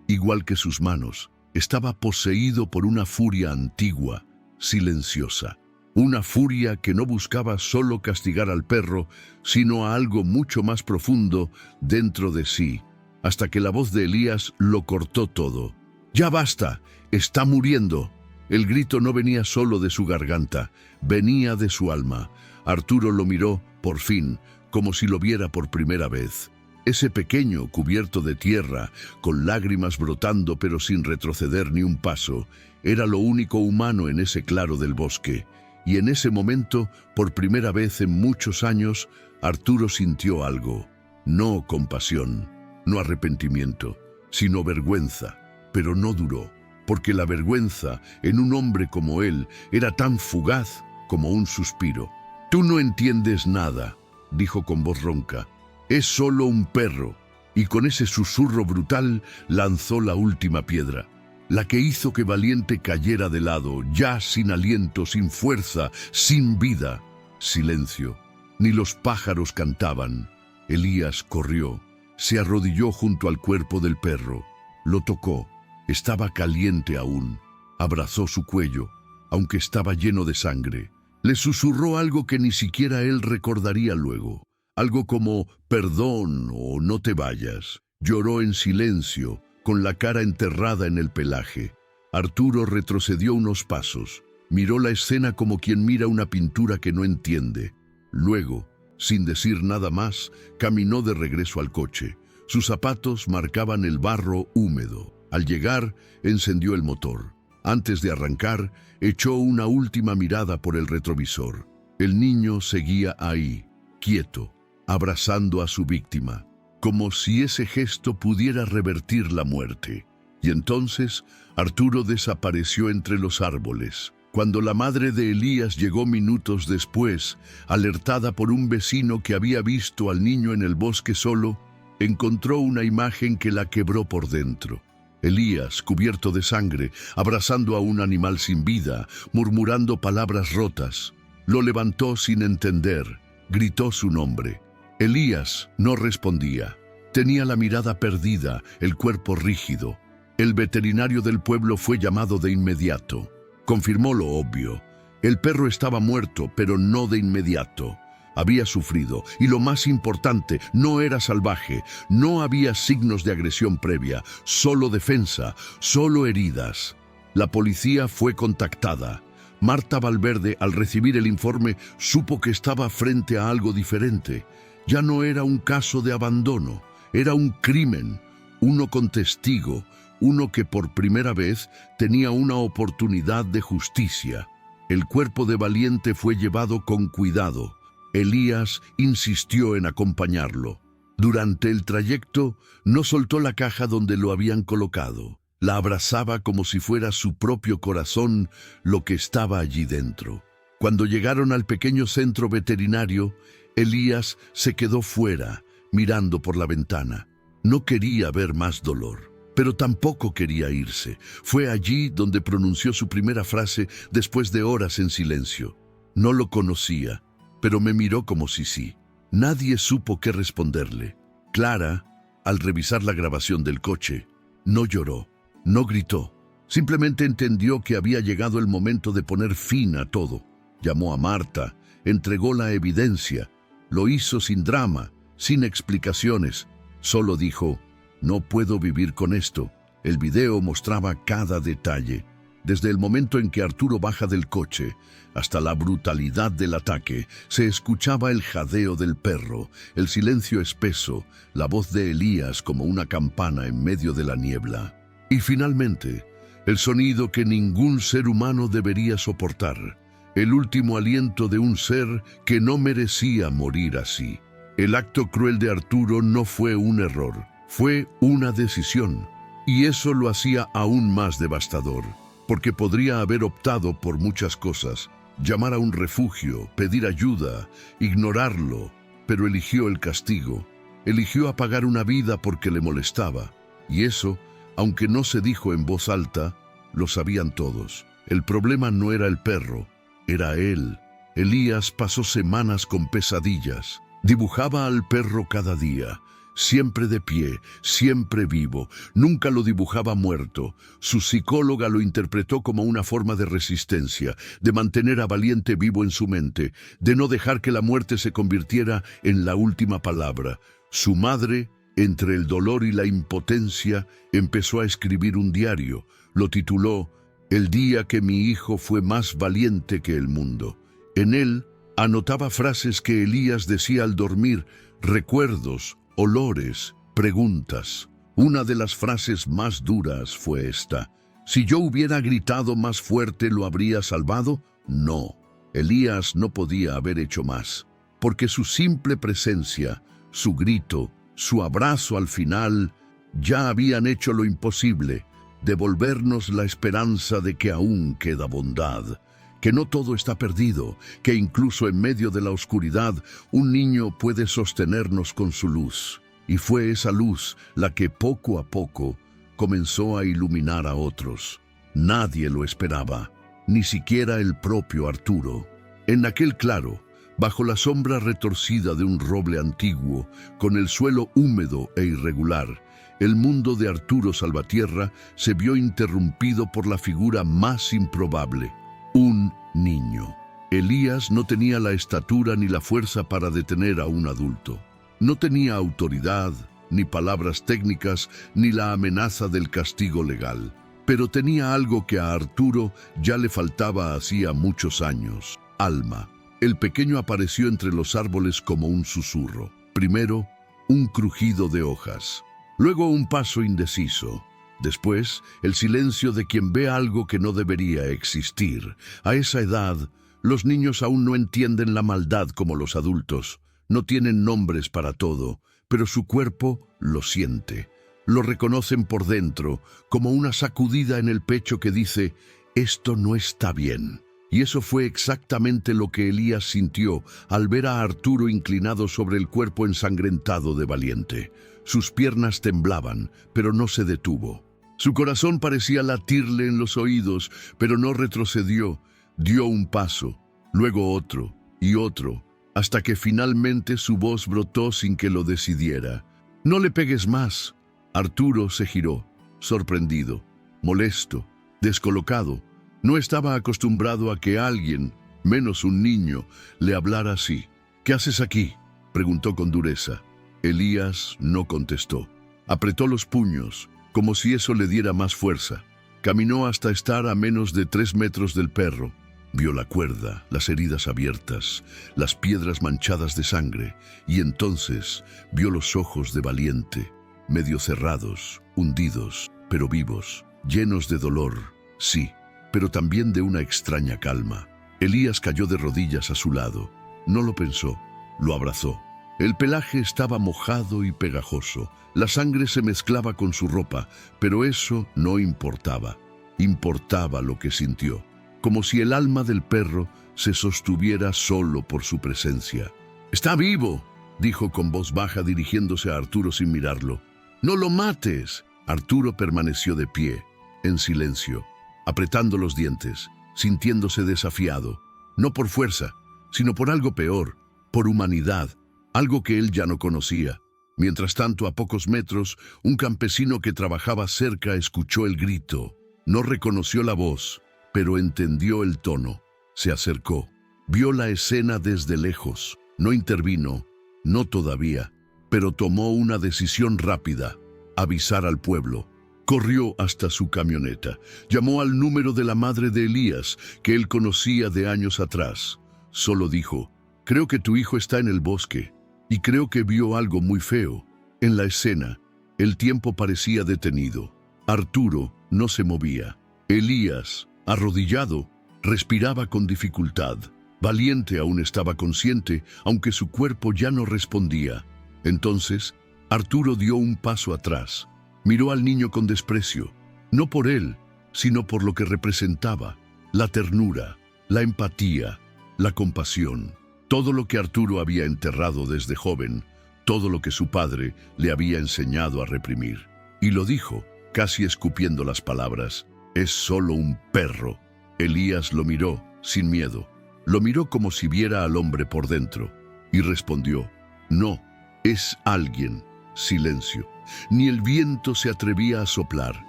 igual que sus manos. Estaba poseído por una furia antigua, silenciosa. Una furia que no buscaba solo castigar al perro, sino a algo mucho más profundo dentro de sí, hasta que la voz de Elías lo cortó todo. «¡Ya basta! ¡Está muriendo!». El grito no venía solo de su garganta, venía de su alma. Arturo lo miró, por fin, como si lo viera por primera vez. Ese pequeño, cubierto de tierra, con lágrimas brotando pero sin retroceder ni un paso, era lo único humano en ese claro del bosque. Y en ese momento, por primera vez en muchos años, Arturo sintió algo. No compasión, no arrepentimiento, sino vergüenza. Pero no duró, porque la vergüenza en un hombre como él era tan fugaz como un suspiro. «Tú no entiendes nada», dijo con voz ronca. «Es solo un perro». Y con ese susurro brutal lanzó la última piedra, la que hizo que Valiente cayera de lado, ya sin aliento, sin fuerza, sin vida. Silencio. Ni los pájaros cantaban. Elías corrió, se arrodilló junto al cuerpo del perro, lo tocó. Estaba caliente aún. Abrazó su cuello, aunque estaba lleno de sangre. Le susurró algo que ni siquiera él recordaría luego. Algo como «perdón» o «no te vayas». Lloró en silencio, con la cara enterrada en el pelaje. Arturo retrocedió unos pasos. Miró la escena como quien mira una pintura que no entiende. Luego, sin decir nada más, caminó de regreso al coche. Sus zapatos marcaban el barro húmedo. Al llegar, encendió el motor. Antes de arrancar, echó una última mirada por el retrovisor. El niño seguía ahí, quieto, abrazando a su víctima, como si ese gesto pudiera revertir la muerte. Y entonces, Arturo desapareció entre los árboles. Cuando la madre de Elías llegó minutos después, alertada por un vecino que había visto al niño en el bosque solo, encontró una imagen que la quebró por dentro. Elías, cubierto de sangre, abrazando a un animal sin vida, murmurando palabras rotas. Lo levantó sin entender, gritó su nombre. Elías no respondía. Tenía la mirada perdida, el cuerpo rígido. El veterinario del pueblo fue llamado de inmediato. Confirmó lo obvio. El perro estaba muerto, pero no de inmediato. Había sufrido, y lo más importante, no era salvaje, no había signos de agresión previa, solo defensa, solo heridas. La policía fue contactada. Marta Valverde, al recibir el informe, supo que estaba frente a algo diferente. Ya no era un caso de abandono, era un crimen, uno con testigo, uno que por primera vez tenía una oportunidad de justicia. El cuerpo de Valiente fue llevado con cuidado. Elías insistió en acompañarlo. Durante el trayecto, no soltó la caja donde lo habían colocado. La abrazaba como si fuera su propio corazón lo que estaba allí dentro. Cuando llegaron al pequeño centro veterinario, Elías se quedó fuera, mirando por la ventana. No quería ver más dolor. pero tampoco quería irse. Fue allí donde pronunció su primera frase después de horas en silencio. No lo conocía, pero me miró como si sí. Nadie supo qué responderle. Clara, al revisar la grabación del coche, no lloró, no gritó. Simplemente entendió que había llegado el momento de poner fin a todo. Llamó a Marta, entregó la evidencia. Lo hizo sin drama, sin explicaciones. Solo dijo: no puedo vivir con esto. El video mostraba cada detalle. Desde el momento en que Arturo baja del coche hasta la brutalidad del ataque, se escuchaba el jadeo del perro, el silencio espeso, la voz de Elías como una campana en medio de la niebla. Y finalmente, el sonido que ningún ser humano debería soportar, el último aliento de un ser que no merecía morir así. El acto cruel de Arturo no fue un error, fue una decisión, y eso lo hacía aún más devastador, porque podría haber optado por muchas cosas: llamar a un refugio, pedir ayuda, ignorarlo, pero eligió el castigo, eligió apagar una vida porque le molestaba, y eso, aunque no se dijo en voz alta, lo sabían todos. El problema no era el perro, era él. Elías pasó semanas con pesadillas. Dibujaba al perro cada día, siempre de pie, siempre vivo. Nunca lo dibujaba muerto. Su psicóloga lo interpretó como una forma de resistencia, de mantener a Valiente vivo en su mente, de no dejar que la muerte se convirtiera en la última palabra. Su madre, entre el dolor y la impotencia, empezó a escribir un diario. Lo tituló "El día que mi hijo fue más valiente que el mundo". En él anotaba frases que Elías decía al dormir, recuerdos, olores, preguntas. Una de las frases más duras fue esta: ¿si yo hubiera gritado más fuerte, lo habría salvado? No. Elías no podía haber hecho más, porque su simple presencia, su grito, su abrazo al final, ya habían hecho lo imposible: devolvernos la esperanza de que aún queda bondad, que no todo está perdido, que incluso en medio de la oscuridad un niño puede sostenernos con su luz. Y fue esa luz la que poco a poco comenzó a iluminar a otros. Nadie lo esperaba, ni siquiera el propio Arturo. En aquel claro, bajo la sombra retorcida de un roble antiguo, con el suelo húmedo e irregular, el mundo de Arturo Salvatierra se vio interrumpido por la figura más improbable: un niño. Elías no tenía la estatura ni la fuerza para detener a un adulto. No tenía autoridad, ni palabras técnicas, ni la amenaza del castigo legal. Pero tenía algo que a Arturo ya le faltaba hacía muchos años: alma. El pequeño apareció entre los árboles como un susurro. Primero, un crujido de hojas. Luego un paso indeciso. Después, el silencio de quien ve algo que no debería existir. A esa edad, los niños aún no entienden la maldad como los adultos. No tienen nombres para todo, pero su cuerpo lo siente. Lo reconocen por dentro, como una sacudida en el pecho que dice: esto no está bien. Y eso fue exactamente lo que Elías sintió al ver a Arturo inclinado sobre el cuerpo ensangrentado de Valiente. Sus piernas temblaban, pero no se detuvo. Su corazón parecía latirle en los oídos, pero no retrocedió. Dio un paso, luego otro y otro, hasta que finalmente su voz brotó sin que lo decidiera: «No le pegues más». Arturo se giró, sorprendido, molesto, descolocado. No estaba acostumbrado a que alguien, menos un niño, le hablara así. «¿Qué haces aquí?», preguntó con dureza. Elías no contestó. Apretó los puños, como si eso le diera más fuerza. Caminó hasta estar a menos de 3 metros del perro. Vio la cuerda, las heridas abiertas, las piedras manchadas de sangre, y entonces vio los ojos de Valiente, medio cerrados, hundidos, pero vivos, llenos de dolor, sí, pero también de una extraña calma. Elías cayó de rodillas a su lado. No lo pensó, lo abrazó. El pelaje estaba mojado y pegajoso. La sangre se mezclaba con su ropa, pero eso no importaba. Importaba lo que sintió, como si el alma del perro se sostuviera solo por su presencia. «¡Está vivo!», dijo con voz baja dirigiéndose a Arturo sin mirarlo. «¡No lo mates!». Arturo permaneció de pie, en silencio, apretando los dientes, sintiéndose desafiado, no por fuerza, sino por algo peor, por humanidad, algo que él ya no conocía. Mientras tanto, a pocos metros, un campesino que trabajaba cerca escuchó el grito. No reconoció la voz, pero entendió el tono. Se acercó, vio la escena desde lejos, no intervino, no todavía, pero tomó una decisión rápida: avisar al pueblo. Corrió hasta su camioneta, llamó al número de la madre de Elías, que él conocía de años atrás. Solo dijo: creo que tu hijo está en el bosque, y creo que vio algo muy feo. En la escena, el tiempo parecía detenido. Arturo no se movía. Elías, arrodillado, respiraba con dificultad. Valiente aún estaba consciente, aunque su cuerpo ya no respondía. Entonces, Arturo dio un paso atrás. Miró al niño con desprecio, no por él, sino por lo que representaba: la ternura, la empatía, la compasión. Todo lo que Arturo había enterrado desde joven, todo lo que su padre le había enseñado a reprimir. Y lo dijo, casi escupiendo las palabras: es solo un perro. Elías lo miró, sin miedo. Lo miró como si viera al hombre por dentro. Y respondió: no, es alguien. Silencio. Ni el viento se atrevía a soplar.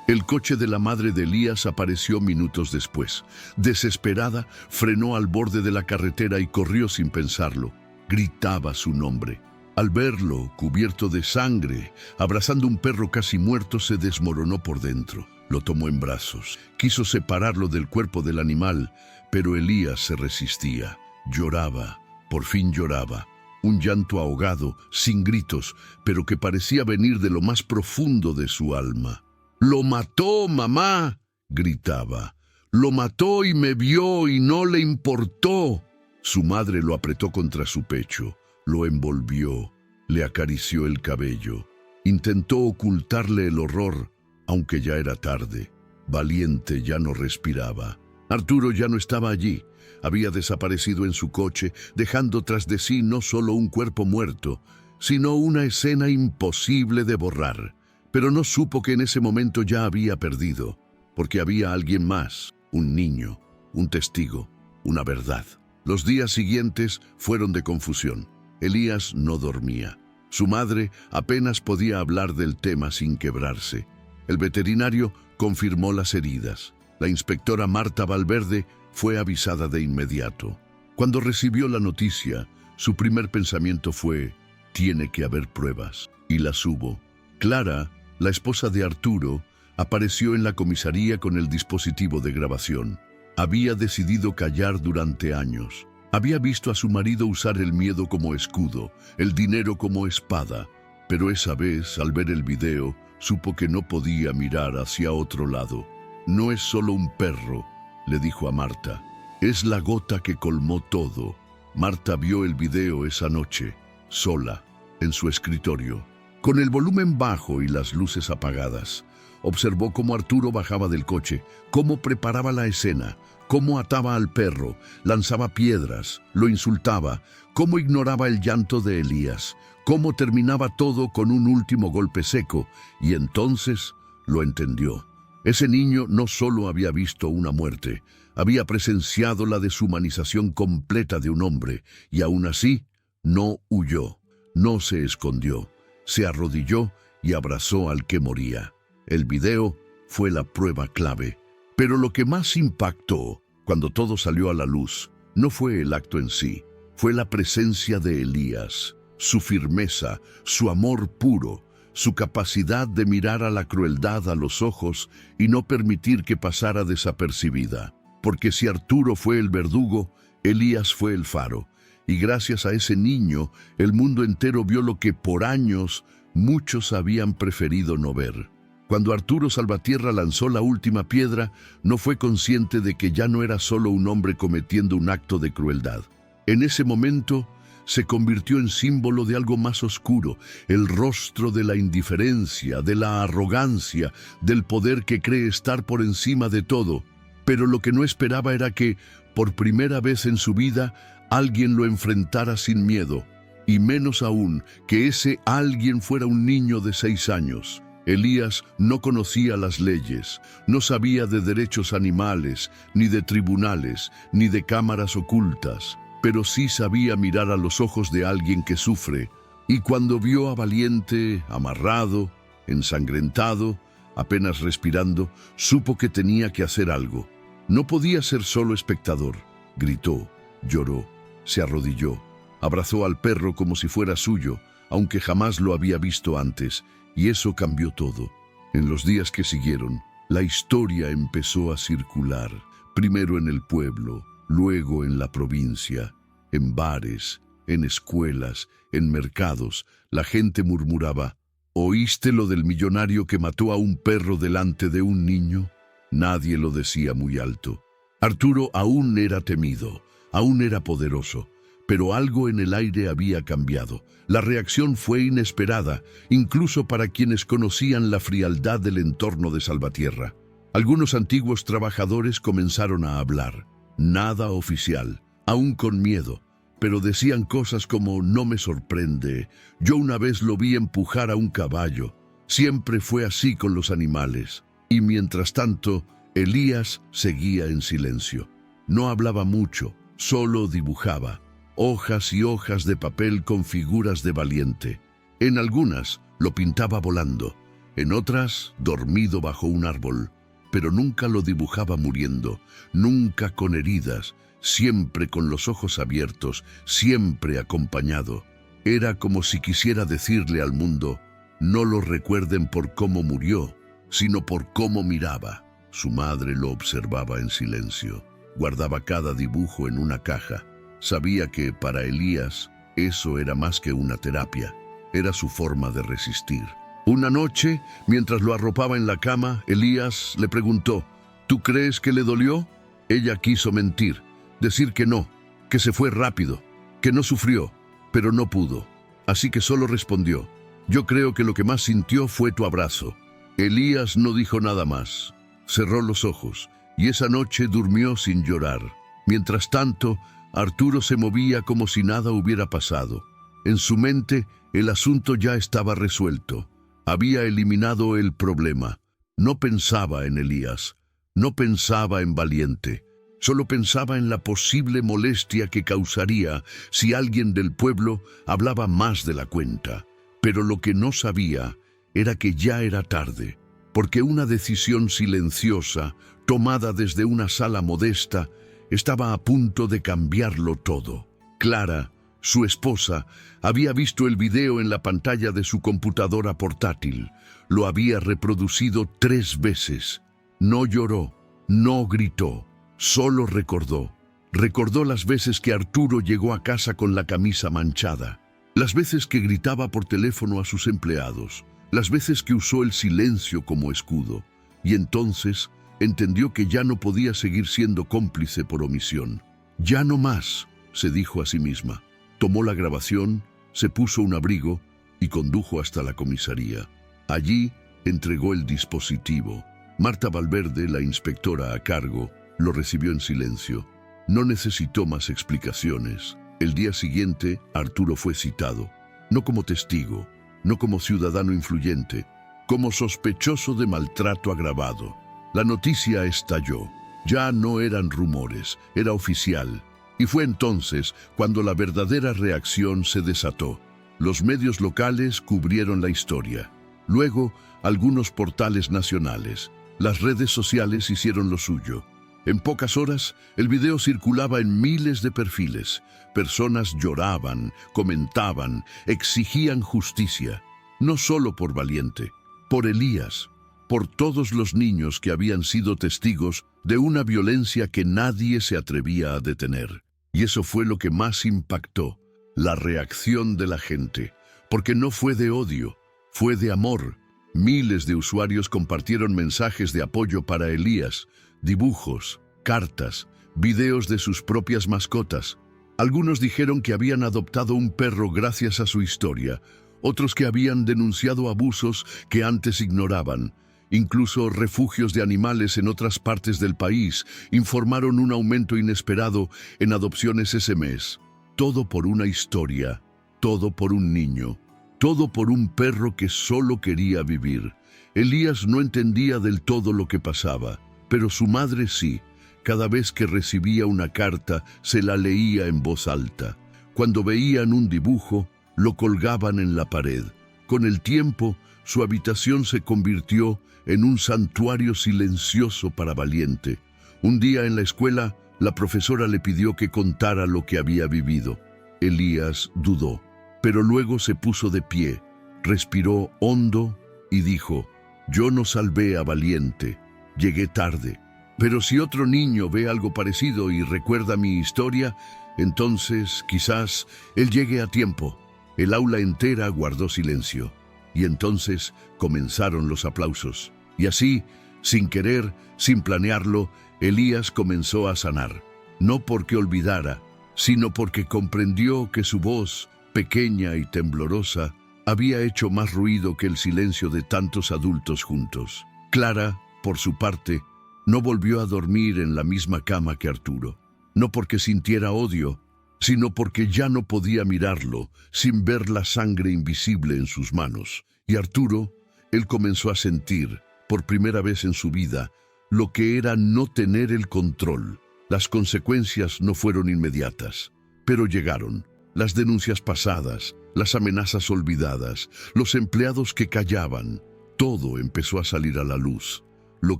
El coche de la madre de Elías apareció minutos después. Desesperada, frenó al borde de la carretera y corrió sin pensarlo. Gritaba su nombre. Al verlo, cubierto de sangre, abrazando un perro casi muerto, se desmoronó por dentro. Lo tomó en brazos. Quiso separarlo del cuerpo del animal, pero Elías se resistía. Lloraba, por fin lloraba. Un llanto ahogado, sin gritos, pero que parecía venir de lo más profundo de su alma. «¡Lo mató, mamá!», gritaba. «¡Lo mató y me vio y no le importó!». Su madre lo apretó contra su pecho, lo envolvió, le acarició el cabello. Intentó ocultarle el horror, aunque ya era tarde. Valiente ya no respiraba. Arturo ya no estaba allí. Había desaparecido en su coche, dejando tras de sí no solo un cuerpo muerto, sino una escena imposible de borrar. Pero no supo que en ese momento ya había perdido, porque había alguien más, un niño, un testigo, una verdad. Los días siguientes fueron de confusión. Elías no dormía. Su madre apenas podía hablar del tema sin quebrarse. El veterinario confirmó las heridas. La inspectora Marta Valverde fue avisada de inmediato. Cuando recibió la noticia, su primer pensamiento fue: tiene que haber pruebas. Y las hubo. Clara, la esposa de Arturo, apareció en la comisaría con el dispositivo de grabación. Había decidido callar durante años. Había visto a su marido usar el miedo como escudo, el dinero como espada. Pero esa vez, al ver el video, supo que no podía mirar hacia otro lado. «No es solo un perro», le dijo a Marta. «Es la gota que colmó todo». Marta vio el video esa noche, sola, en su escritorio, con el volumen bajo y las luces apagadas. Observó cómo Arturo bajaba del coche, cómo preparaba la escena, cómo ataba al perro, lanzaba piedras, lo insultaba, cómo ignoraba el llanto de Elías, cómo terminaba todo con un último golpe seco, y entonces lo entendió. Ese niño no solo había visto una muerte, había presenciado la deshumanización completa de un hombre, y aún así no huyó, no se escondió, se arrodilló y abrazó al que moría. El video fue la prueba clave. Pero lo que más impactó, cuando todo salió a la luz, no fue el acto en sí, fue la presencia de Elías, su firmeza, su amor puro, su capacidad de mirar a la crueldad a los ojos y no permitir que pasara desapercibida. Porque si Arturo fue el verdugo, Elías fue el faro. Y gracias a ese niño, el mundo entero vio lo que por años muchos habían preferido no ver. Cuando Arturo Salvatierra lanzó la última piedra, no fue consciente de que ya no era solo un hombre cometiendo un acto de crueldad. En ese momento, se convirtió en símbolo de algo más oscuro, el rostro de la indiferencia, de la arrogancia, del poder que cree estar por encima de todo. Pero lo que no esperaba era que, por primera vez en su vida, alguien lo enfrentara sin miedo, y menos aún que ese alguien fuera un niño de 6 años. Elías no conocía las leyes, no sabía de derechos animales, ni de tribunales, ni de cámaras ocultas, pero sí sabía mirar a los ojos de alguien que sufre, y cuando vio a Valiente amarrado, ensangrentado, apenas respirando, supo que tenía que hacer algo. No podía ser solo espectador. Gritó, lloró, se arrodilló, abrazó al perro como si fuera suyo, aunque jamás lo había visto antes, y eso cambió todo. En los días que siguieron, la historia empezó a circular, primero en el pueblo, luego en la provincia, en bares, en escuelas, en mercados. La gente murmuraba, ¿oíste lo del millonario que mató a un perro delante de un niño? Nadie lo decía muy alto. Arturo aún era temido, aún era poderoso, pero algo en el aire había cambiado. La reacción fue inesperada, incluso para quienes conocían la frialdad del entorno de Salvatierra. Algunos antiguos trabajadores comenzaron a hablar, nada oficial, aún con miedo, pero decían cosas como «no me sorprende, yo una vez lo vi empujar a un caballo, siempre fue así con los animales». Y mientras tanto, Elías seguía en silencio. No hablaba mucho, solo dibujaba. Hojas y hojas de papel con figuras de Valiente. En algunas lo pintaba volando, en otras dormido bajo un árbol, pero nunca lo dibujaba muriendo, nunca con heridas, siempre con los ojos abiertos, siempre acompañado. Era como si quisiera decirle al mundo, no lo recuerden por cómo murió, sino por cómo miraba. Su madre lo observaba en silencio, guardaba cada dibujo en una caja. Sabía que para Elías eso era más que una terapia, era su forma de resistir. Una noche, mientras lo arropaba en la cama, Elías le preguntó, ¿tú crees que le dolió? Ella quiso mentir, decir que no, que se fue rápido, que no sufrió, pero no pudo. Así que solo respondió, yo creo que lo que más sintió fue tu abrazo. Elías no dijo nada más, cerró los ojos y esa noche durmió sin llorar. Mientras tanto, Arturo se movía como si nada hubiera pasado. En su mente, el asunto ya estaba resuelto. Había eliminado el problema. No pensaba en Elías, no pensaba en Valiente. Solo pensaba en la posible molestia que causaría si alguien del pueblo hablaba más de la cuenta. Pero lo que no sabía era que ya era tarde, porque una decisión silenciosa, tomada desde una sala modesta, estaba a punto de cambiarlo todo. Clara, su esposa, había visto el video en la pantalla de su computadora portátil. Lo había reproducido 3 veces. No lloró, no gritó, solo recordó. Recordó las veces que Arturo llegó a casa con la camisa manchada, las veces que gritaba por teléfono a sus empleados, las veces que usó el silencio como escudo. Y entonces entendió que ya no podía seguir siendo cómplice por omisión. Ya no más, se dijo a sí misma. Tomó la grabación, se puso un abrigo y condujo hasta la comisaría. Allí entregó el dispositivo. Marta Valverde, la inspectora a cargo, lo recibió en silencio. No necesitó más explicaciones. El día siguiente, Arturo fue citado, no como testigo, no como ciudadano influyente, como sospechoso de maltrato agravado. La noticia estalló. Ya no eran rumores, era oficial. Y fue entonces cuando la verdadera reacción se desató. Los medios locales cubrieron la historia. Luego, algunos portales nacionales. Las redes sociales hicieron lo suyo. En pocas horas, el video circulaba en miles de perfiles. Personas lloraban, comentaban, exigían justicia. No solo por Valiente, por Elías, por todos los niños que habían sido testigos de una violencia que nadie se atrevía a detener. Y eso fue lo que más impactó, la reacción de la gente, porque no fue de odio, fue de amor. Miles de usuarios compartieron mensajes de apoyo para Elías, dibujos, cartas, videos de sus propias mascotas. Algunos dijeron que habían adoptado un perro gracias a su historia, otros que habían denunciado abusos que antes ignoraban. Incluso refugios de animales en otras partes del país informaron un aumento inesperado en adopciones ese mes. Todo por una historia, todo por un niño. Todo por un perro que solo quería vivir. Elías no entendía del todo lo que pasaba, pero su madre sí. Cada vez que recibía una carta, se la leía en voz alta. Cuando veían un dibujo, lo colgaban en la pared. Con el tiempo, su habitación se convirtió en un santuario silencioso para Valiente. Un día en la escuela, la profesora le pidió que contara lo que había vivido. Elías dudó, pero luego se puso de pie, respiró hondo y dijo: «Yo no salvé a Valiente, llegué tarde. Pero si otro niño ve algo parecido y recuerda mi historia, entonces quizás él llegue a tiempo». El aula entera guardó silencio, y entonces comenzaron los aplausos. Y así, sin querer, sin planearlo, Elías comenzó a sanar. No porque olvidara, sino porque comprendió que su voz, pequeña y temblorosa, había hecho más ruido que el silencio de tantos adultos juntos. Clara, por su parte, no volvió a dormir en la misma cama que Arturo. No porque sintiera odio, sino porque ya no podía mirarlo sin ver la sangre invisible en sus manos. Y Arturo, él comenzó a sentir, por primera vez en su vida, lo que era no tener el control. Las consecuencias no fueron inmediatas, pero llegaron. Las denuncias pasadas, las amenazas olvidadas, los empleados que callaban, todo empezó a salir a la luz. Lo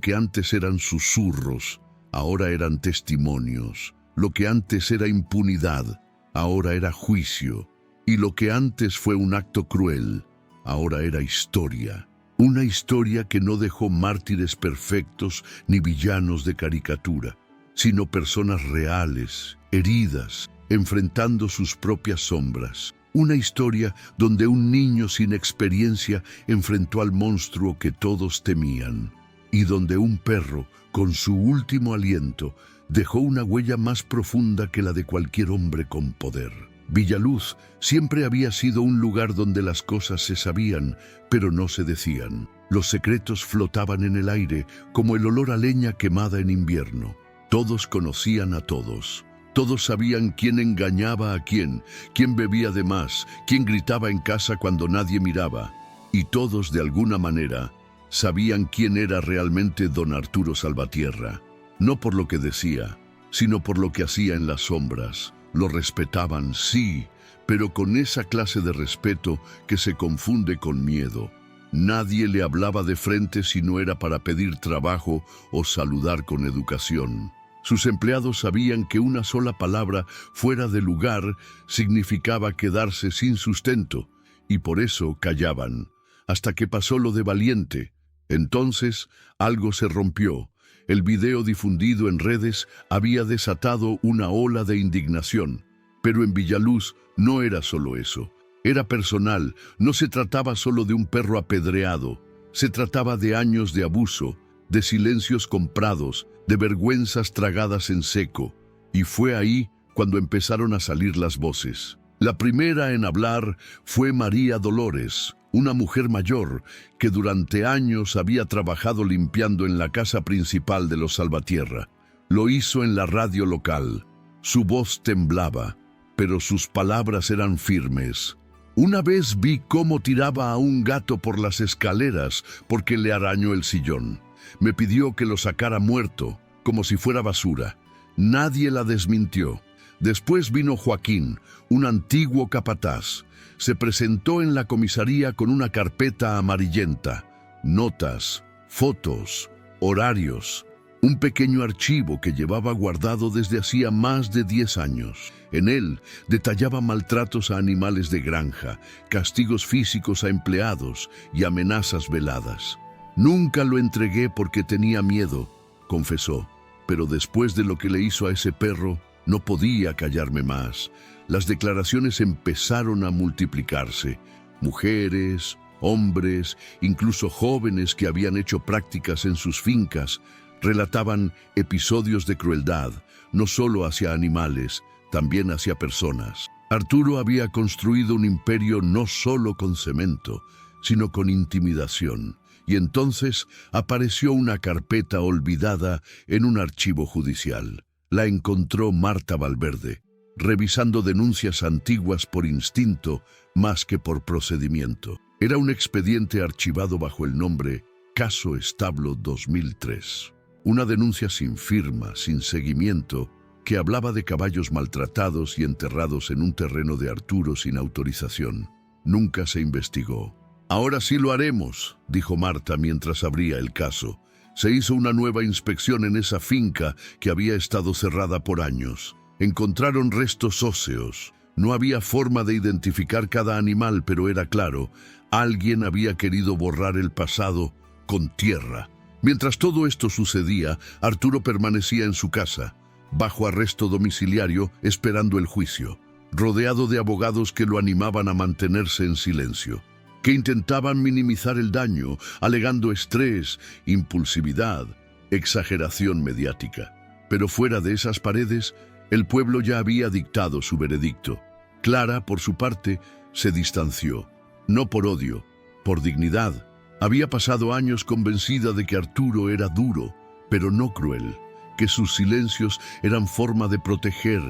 que antes eran susurros, ahora eran testimonios. Lo que antes era impunidad, ahora era juicio. Y lo que antes fue un acto cruel, ahora era historia. Una historia que no dejó mártires perfectos ni villanos de caricatura, sino personas reales, heridas, enfrentando sus propias sombras. Una historia donde un niño sin experiencia enfrentó al monstruo que todos temían. Y donde un perro, con su último aliento, dejó una huella más profunda que la de cualquier hombre con poder. Villaluz siempre había sido un lugar donde las cosas se sabían, pero no se decían. Los secretos flotaban en el aire como el olor a leña quemada en invierno. Todos conocían a todos. Todos sabían quién engañaba a quién bebía de más, quién gritaba en casa cuando nadie miraba. Y todos, de alguna manera, sabían quién era realmente don Arturo Salvatierra. No por lo que decía, sino por lo que hacía en las sombras. Lo respetaban, sí, pero con esa clase de respeto que se confunde con miedo. Nadie le hablaba de frente si no era para pedir trabajo o saludar con educación. Sus empleados sabían que una sola palabra fuera de lugar significaba quedarse sin sustento, y por eso callaban, hasta que pasó lo de Valiente. Entonces algo se rompió. El video difundido en redes había desatado una ola de indignación. Pero en Villaluz no era solo eso. Era personal, no se trataba solo de un perro apedreado. Se trataba de años de abuso, de silencios comprados, de vergüenzas tragadas en seco. Y fue ahí cuando empezaron a salir las voces. La primera en hablar fue María Dolores, una mujer mayor que durante años había trabajado limpiando en la casa principal de los Salvatierra. Lo hizo en la radio local. Su voz temblaba, pero sus palabras eran firmes. Una vez vi cómo tiraba a un gato por las escaleras porque le arañó el sillón. Me pidió que lo sacara muerto, como si fuera basura. Nadie la desmintió. Después vino Joaquín, un antiguo capataz. Se presentó en la comisaría con una carpeta amarillenta, notas, fotos, horarios, un pequeño archivo que llevaba guardado desde hacía más de 10 años. En él detallaba maltratos a animales de granja, castigos físicos a empleados y amenazas veladas. Nunca lo entregué porque tenía miedo, confesó, pero después de lo que le hizo a ese perro, no podía callarme más. Las declaraciones empezaron a multiplicarse. Mujeres, hombres, incluso jóvenes que habían hecho prácticas en sus fincas, relataban episodios de crueldad, no solo hacia animales, también hacia personas. Arturo había construido un imperio no solo con cemento, sino con intimidación. Y entonces apareció una carpeta olvidada en un archivo judicial. La encontró Marta Valverde. revisando denuncias antiguas por instinto más que por procedimiento. Era un expediente archivado bajo el nombre Caso Establo 2003. Una denuncia sin firma, sin seguimiento, que hablaba de caballos maltratados y enterrados en un terreno de Arturo sin autorización. Nunca se investigó. «Ahora sí lo haremos», dijo Marta mientras abría el caso. Se hizo una nueva inspección en esa finca que había estado cerrada por años. Encontraron restos óseos. No había forma de identificar cada animal, pero era claro, alguien había querido borrar el pasado con tierra. Mientras todo esto sucedía, Arturo permanecía en su casa, bajo arresto domiciliario, esperando el juicio, rodeado de abogados que lo animaban a mantenerse en silencio, que intentaban minimizar el daño, alegando estrés, impulsividad, exageración mediática. Pero fuera de esas paredes, el pueblo ya había dictado su veredicto. Clara, por su parte, se distanció, no por odio, por dignidad. Había pasado años convencida de que Arturo era duro, pero no cruel, que sus silencios eran forma de proteger,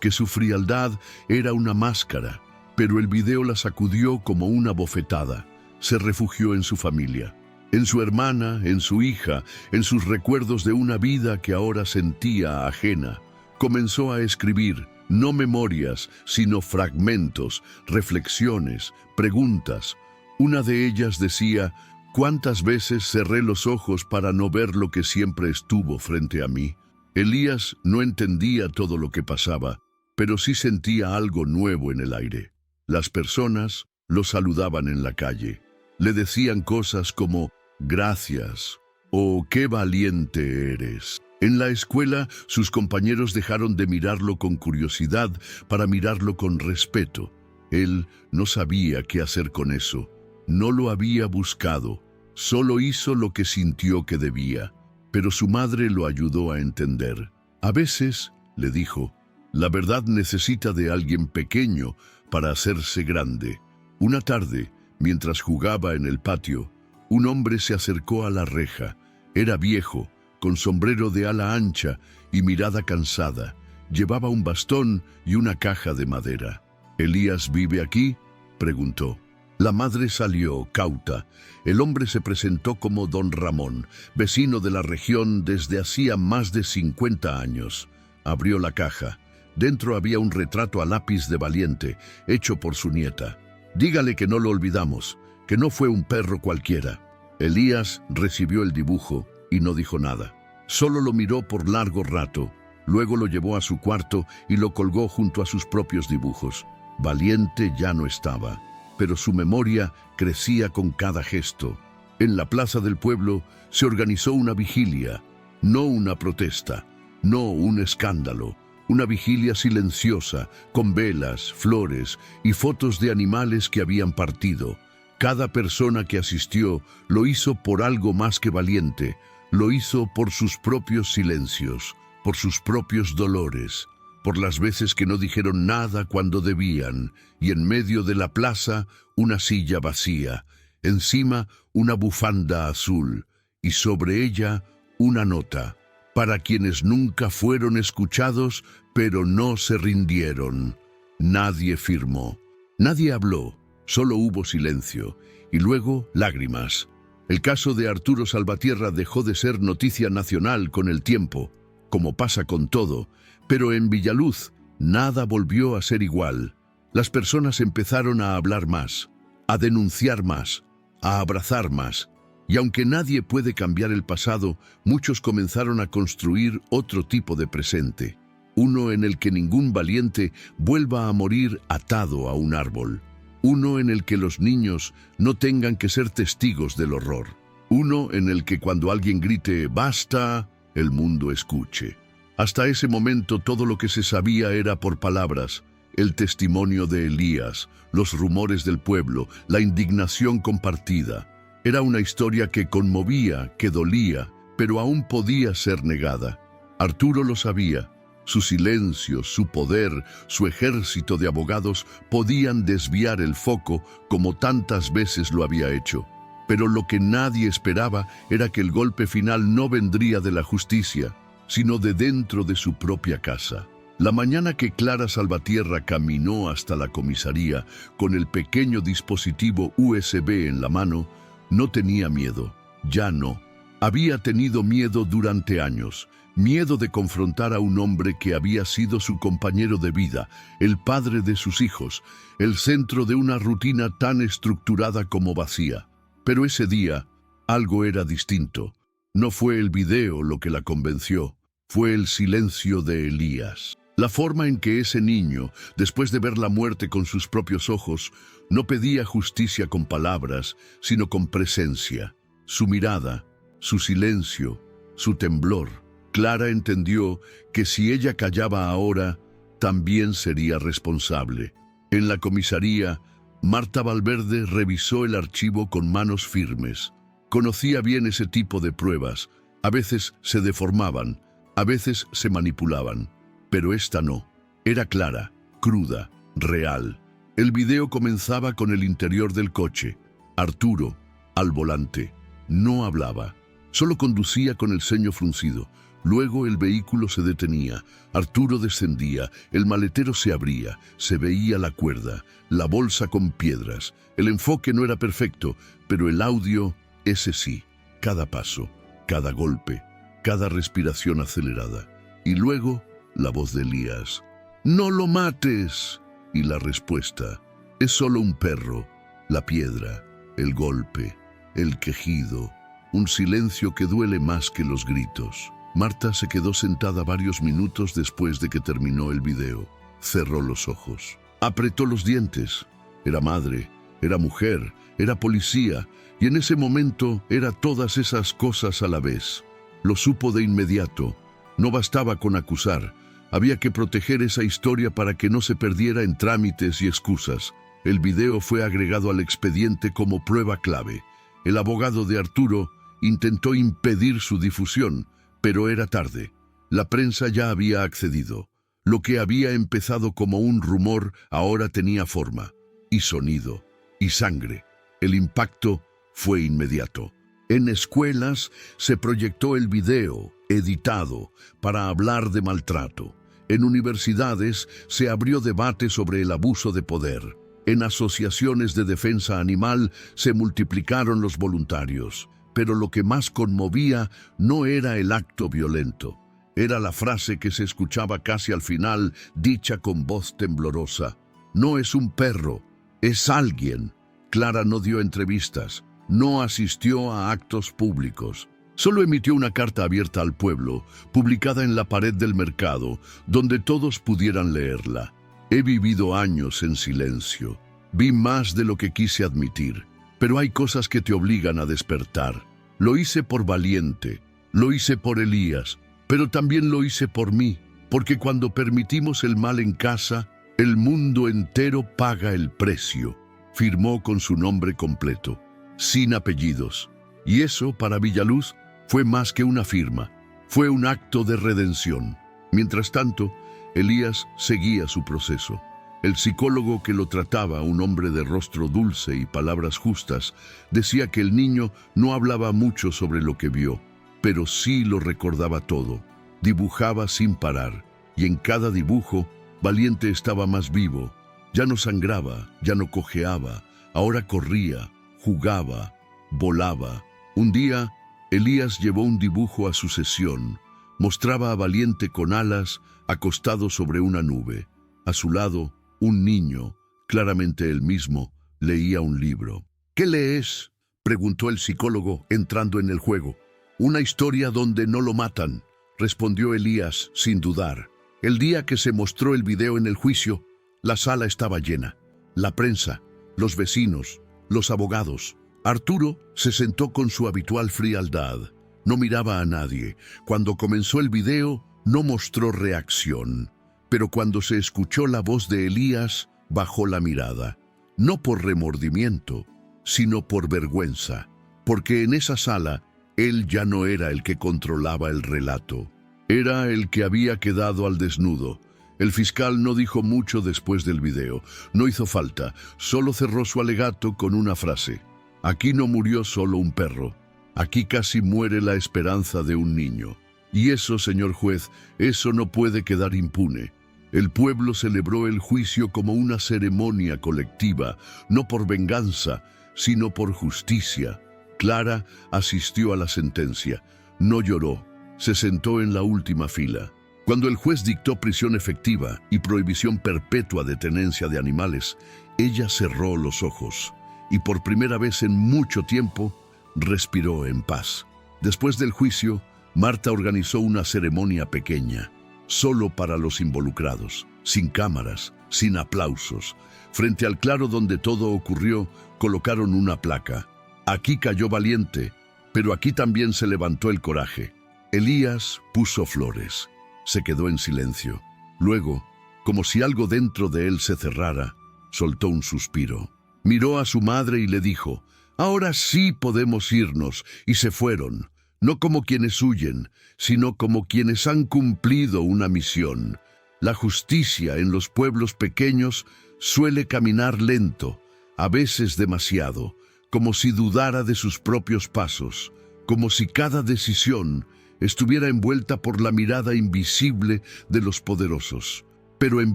que su frialdad era una máscara. Pero el video la sacudió como una bofetada. Se refugió en su familia, en su hermana, en su hija, en sus recuerdos de una vida que ahora sentía ajena. Comenzó a escribir, no memorias, sino fragmentos, reflexiones, preguntas. Una de ellas decía: «¿Cuántas veces cerré los ojos para no ver lo que siempre estuvo frente a mí?». Elías no entendía todo lo que pasaba, pero sí sentía algo nuevo en el aire. Las personas lo saludaban en la calle. Le decían cosas como «gracias» o «qué valiente eres». En la escuela, sus compañeros dejaron de mirarlo con curiosidad para mirarlo con respeto. Él no sabía qué hacer con eso. No lo había buscado. Solo hizo lo que sintió que debía. Pero su madre lo ayudó a entender. «A veces», le dijo, «la verdad necesita de alguien pequeño para hacerse grande». Una tarde, mientras jugaba en el patio, un hombre se acercó a la reja. Era viejo, con sombrero de ala ancha y mirada cansada. Llevaba un bastón y una caja de madera. «¿Elías vive aquí?», preguntó. La madre salió, cauta. El hombre se presentó como don Ramón, vecino de la región desde hacía más de 50 años. Abrió la caja. Dentro había un retrato a lápiz de Valiente, hecho por su nieta. «Dígale que no lo olvidamos, que no fue un perro cualquiera». Elías recibió el dibujo y no dijo nada. Solo lo miró por largo rato. Luego lo llevó a su cuarto y lo colgó junto a sus propios dibujos. Valiente ya no estaba, pero su memoria crecía con cada gesto. En la plaza del pueblo se organizó una vigilia, no una protesta, no un escándalo, una vigilia silenciosa, con velas, flores y fotos de animales que habían partido. Cada persona que asistió lo hizo por algo más que valiente, lo hizo por sus propios silencios, por sus propios dolores, por las veces que no dijeron nada cuando debían, y en medio de la plaza una silla vacía, encima una bufanda azul, y sobre ella una nota, para quienes nunca fueron escuchados, pero no se rindieron. Nadie firmó, nadie habló, solo hubo silencio, y luego lágrimas. El caso de Arturo Salvatierra dejó de ser noticia nacional con el tiempo, como pasa con todo, pero en Villaluz nada volvió a ser igual. Las personas empezaron a hablar más, a denunciar más, a abrazar más. Y aunque nadie puede cambiar el pasado, muchos comenzaron a construir otro tipo de presente. Uno en el que ningún valiente vuelva a morir atado a un árbol. Uno en el que los niños no tengan que ser testigos del horror. Uno en el que cuando alguien grite «basta», el mundo escuche. Hasta ese momento todo lo que se sabía era por palabras, el testimonio de Elías, los rumores del pueblo, la indignación compartida. Era una historia que conmovía, que dolía, pero aún podía ser negada. Arturo lo sabía. Su silencio, su poder, su ejército de abogados podían desviar el foco como tantas veces lo había hecho. Pero lo que nadie esperaba era que el golpe final no vendría de la justicia, sino de dentro de su propia casa. La mañana que Clara Salvatierra caminó hasta la comisaría con el pequeño dispositivo USB en la mano, no tenía miedo, ya no. Había tenido miedo durante años, miedo de confrontar a un hombre que había sido su compañero de vida, el padre de sus hijos, el centro de una rutina tan estructurada como vacía. Pero ese día, algo era distinto. No fue el video lo que la convenció, fue el silencio de Elías. La forma en que ese niño, después de ver la muerte con sus propios ojos, no pedía justicia con palabras, sino con presencia. Su mirada, su silencio, su temblor. Clara entendió que si ella callaba ahora, también sería responsable. En la comisaría, Marta Valverde revisó el archivo con manos firmes. Conocía bien ese tipo de pruebas. A veces se deformaban, a veces se manipulaban. Pero esta no. Era clara, cruda, real. El video comenzaba con el interior del coche. Arturo, al volante. No hablaba. Solo conducía con el ceño fruncido. Luego el vehículo se detenía. Arturo descendía. El maletero se abría. Se veía la cuerda, la bolsa con piedras. El enfoque no era perfecto, pero el audio, ese sí. Cada paso, cada golpe, cada respiración acelerada. Y luego la voz de Elías. ¡No lo mates! Y la respuesta. Es solo un perro. La piedra, el golpe, el quejido. Un silencio que duele más que los gritos. Marta se quedó sentada varios minutos después de que terminó el video. Cerró los ojos. Apretó los dientes. Era madre, era mujer, era policía, y en ese momento era todas esas cosas a la vez. Lo supo de inmediato. No bastaba con acusar. Había que proteger esa historia para que no se perdiera en trámites y excusas. El video fue agregado al expediente como prueba clave. El abogado de Arturo intentó impedir su difusión, pero era tarde. La prensa ya había accedido. Lo que había empezado como un rumor ahora tenía forma, y sonido, y sangre. El impacto fue inmediato. En escuelas se proyectó el video, editado, para hablar de maltrato. En universidades se abrió debate sobre el abuso de poder. En asociaciones de defensa animal se multiplicaron los voluntarios. Pero lo que más conmovía no era el acto violento. Era la frase que se escuchaba casi al final, dicha con voz temblorosa. No es un perro, es alguien. Clara no dio entrevistas, no asistió a actos públicos. Solo emitió una carta abierta al pueblo, publicada en la pared del mercado, donde todos pudieran leerla. He vivido años en silencio. Vi más de lo que quise admitir. Pero hay cosas que te obligan a despertar. Lo hice por valiente, lo hice por Elías, pero también lo hice por mí, porque cuando permitimos el mal en casa, el mundo entero paga el precio. Firmó con su nombre completo, sin apellidos. Y eso, para Villaluz, fue más que una firma, fue un acto de redención. Mientras tanto, Elías seguía su proceso. El psicólogo que lo trataba, un hombre de rostro dulce y palabras justas, decía que el niño no hablaba mucho sobre lo que vio, pero sí lo recordaba todo. Dibujaba sin parar, y en cada dibujo, Valiente estaba más vivo. Ya no sangraba, ya no cojeaba, ahora corría, jugaba, volaba. Un día, Elías llevó un dibujo a su sesión. Mostraba a Valiente con alas, acostado sobre una nube. A su lado, un niño, claramente él mismo, leía un libro. ¿Qué lees?, preguntó el psicólogo, entrando en el juego. Una historia donde no lo matan, respondió Elías sin dudar. El día que se mostró el video en el juicio, la sala estaba llena. La prensa, los vecinos, los abogados. Arturo se sentó con su habitual frialdad. No miraba a nadie. Cuando comenzó el video, no mostró reacción. Pero cuando se escuchó la voz de Elías, bajó la mirada. No por remordimiento, sino por vergüenza. Porque en esa sala, él ya no era el que controlaba el relato. Era el que había quedado al desnudo. El fiscal no dijo mucho después del video. No hizo falta. Solo cerró su alegato con una frase. Aquí no murió solo un perro. Aquí casi muere la esperanza de un niño. Y eso, señor juez, eso no puede quedar impune. El pueblo celebró el juicio como una ceremonia colectiva, no por venganza, sino por justicia. Clara asistió a la sentencia. No lloró, se sentó en la última fila. Cuando el juez dictó prisión efectiva y prohibición perpetua de tenencia de animales, ella cerró los ojos y por primera vez en mucho tiempo respiró en paz. Después del juicio, Marta organizó una ceremonia pequeña, solo para los involucrados, sin cámaras, sin aplausos. Frente al claro donde todo ocurrió, colocaron una placa. Aquí cayó valiente, pero aquí también se levantó el coraje. Elías puso flores. Se quedó en silencio. Luego, como si algo dentro de él se cerrara, soltó un suspiro. Miró a su madre y le dijo: «Ahora sí podemos irnos», y se fueron, no como quienes huyen, sino como quienes han cumplido una misión. La justicia en los pueblos pequeños suele caminar lento, a veces demasiado, como si dudara de sus propios pasos, como si cada decisión estuviera envuelta por la mirada invisible de los poderosos. Pero en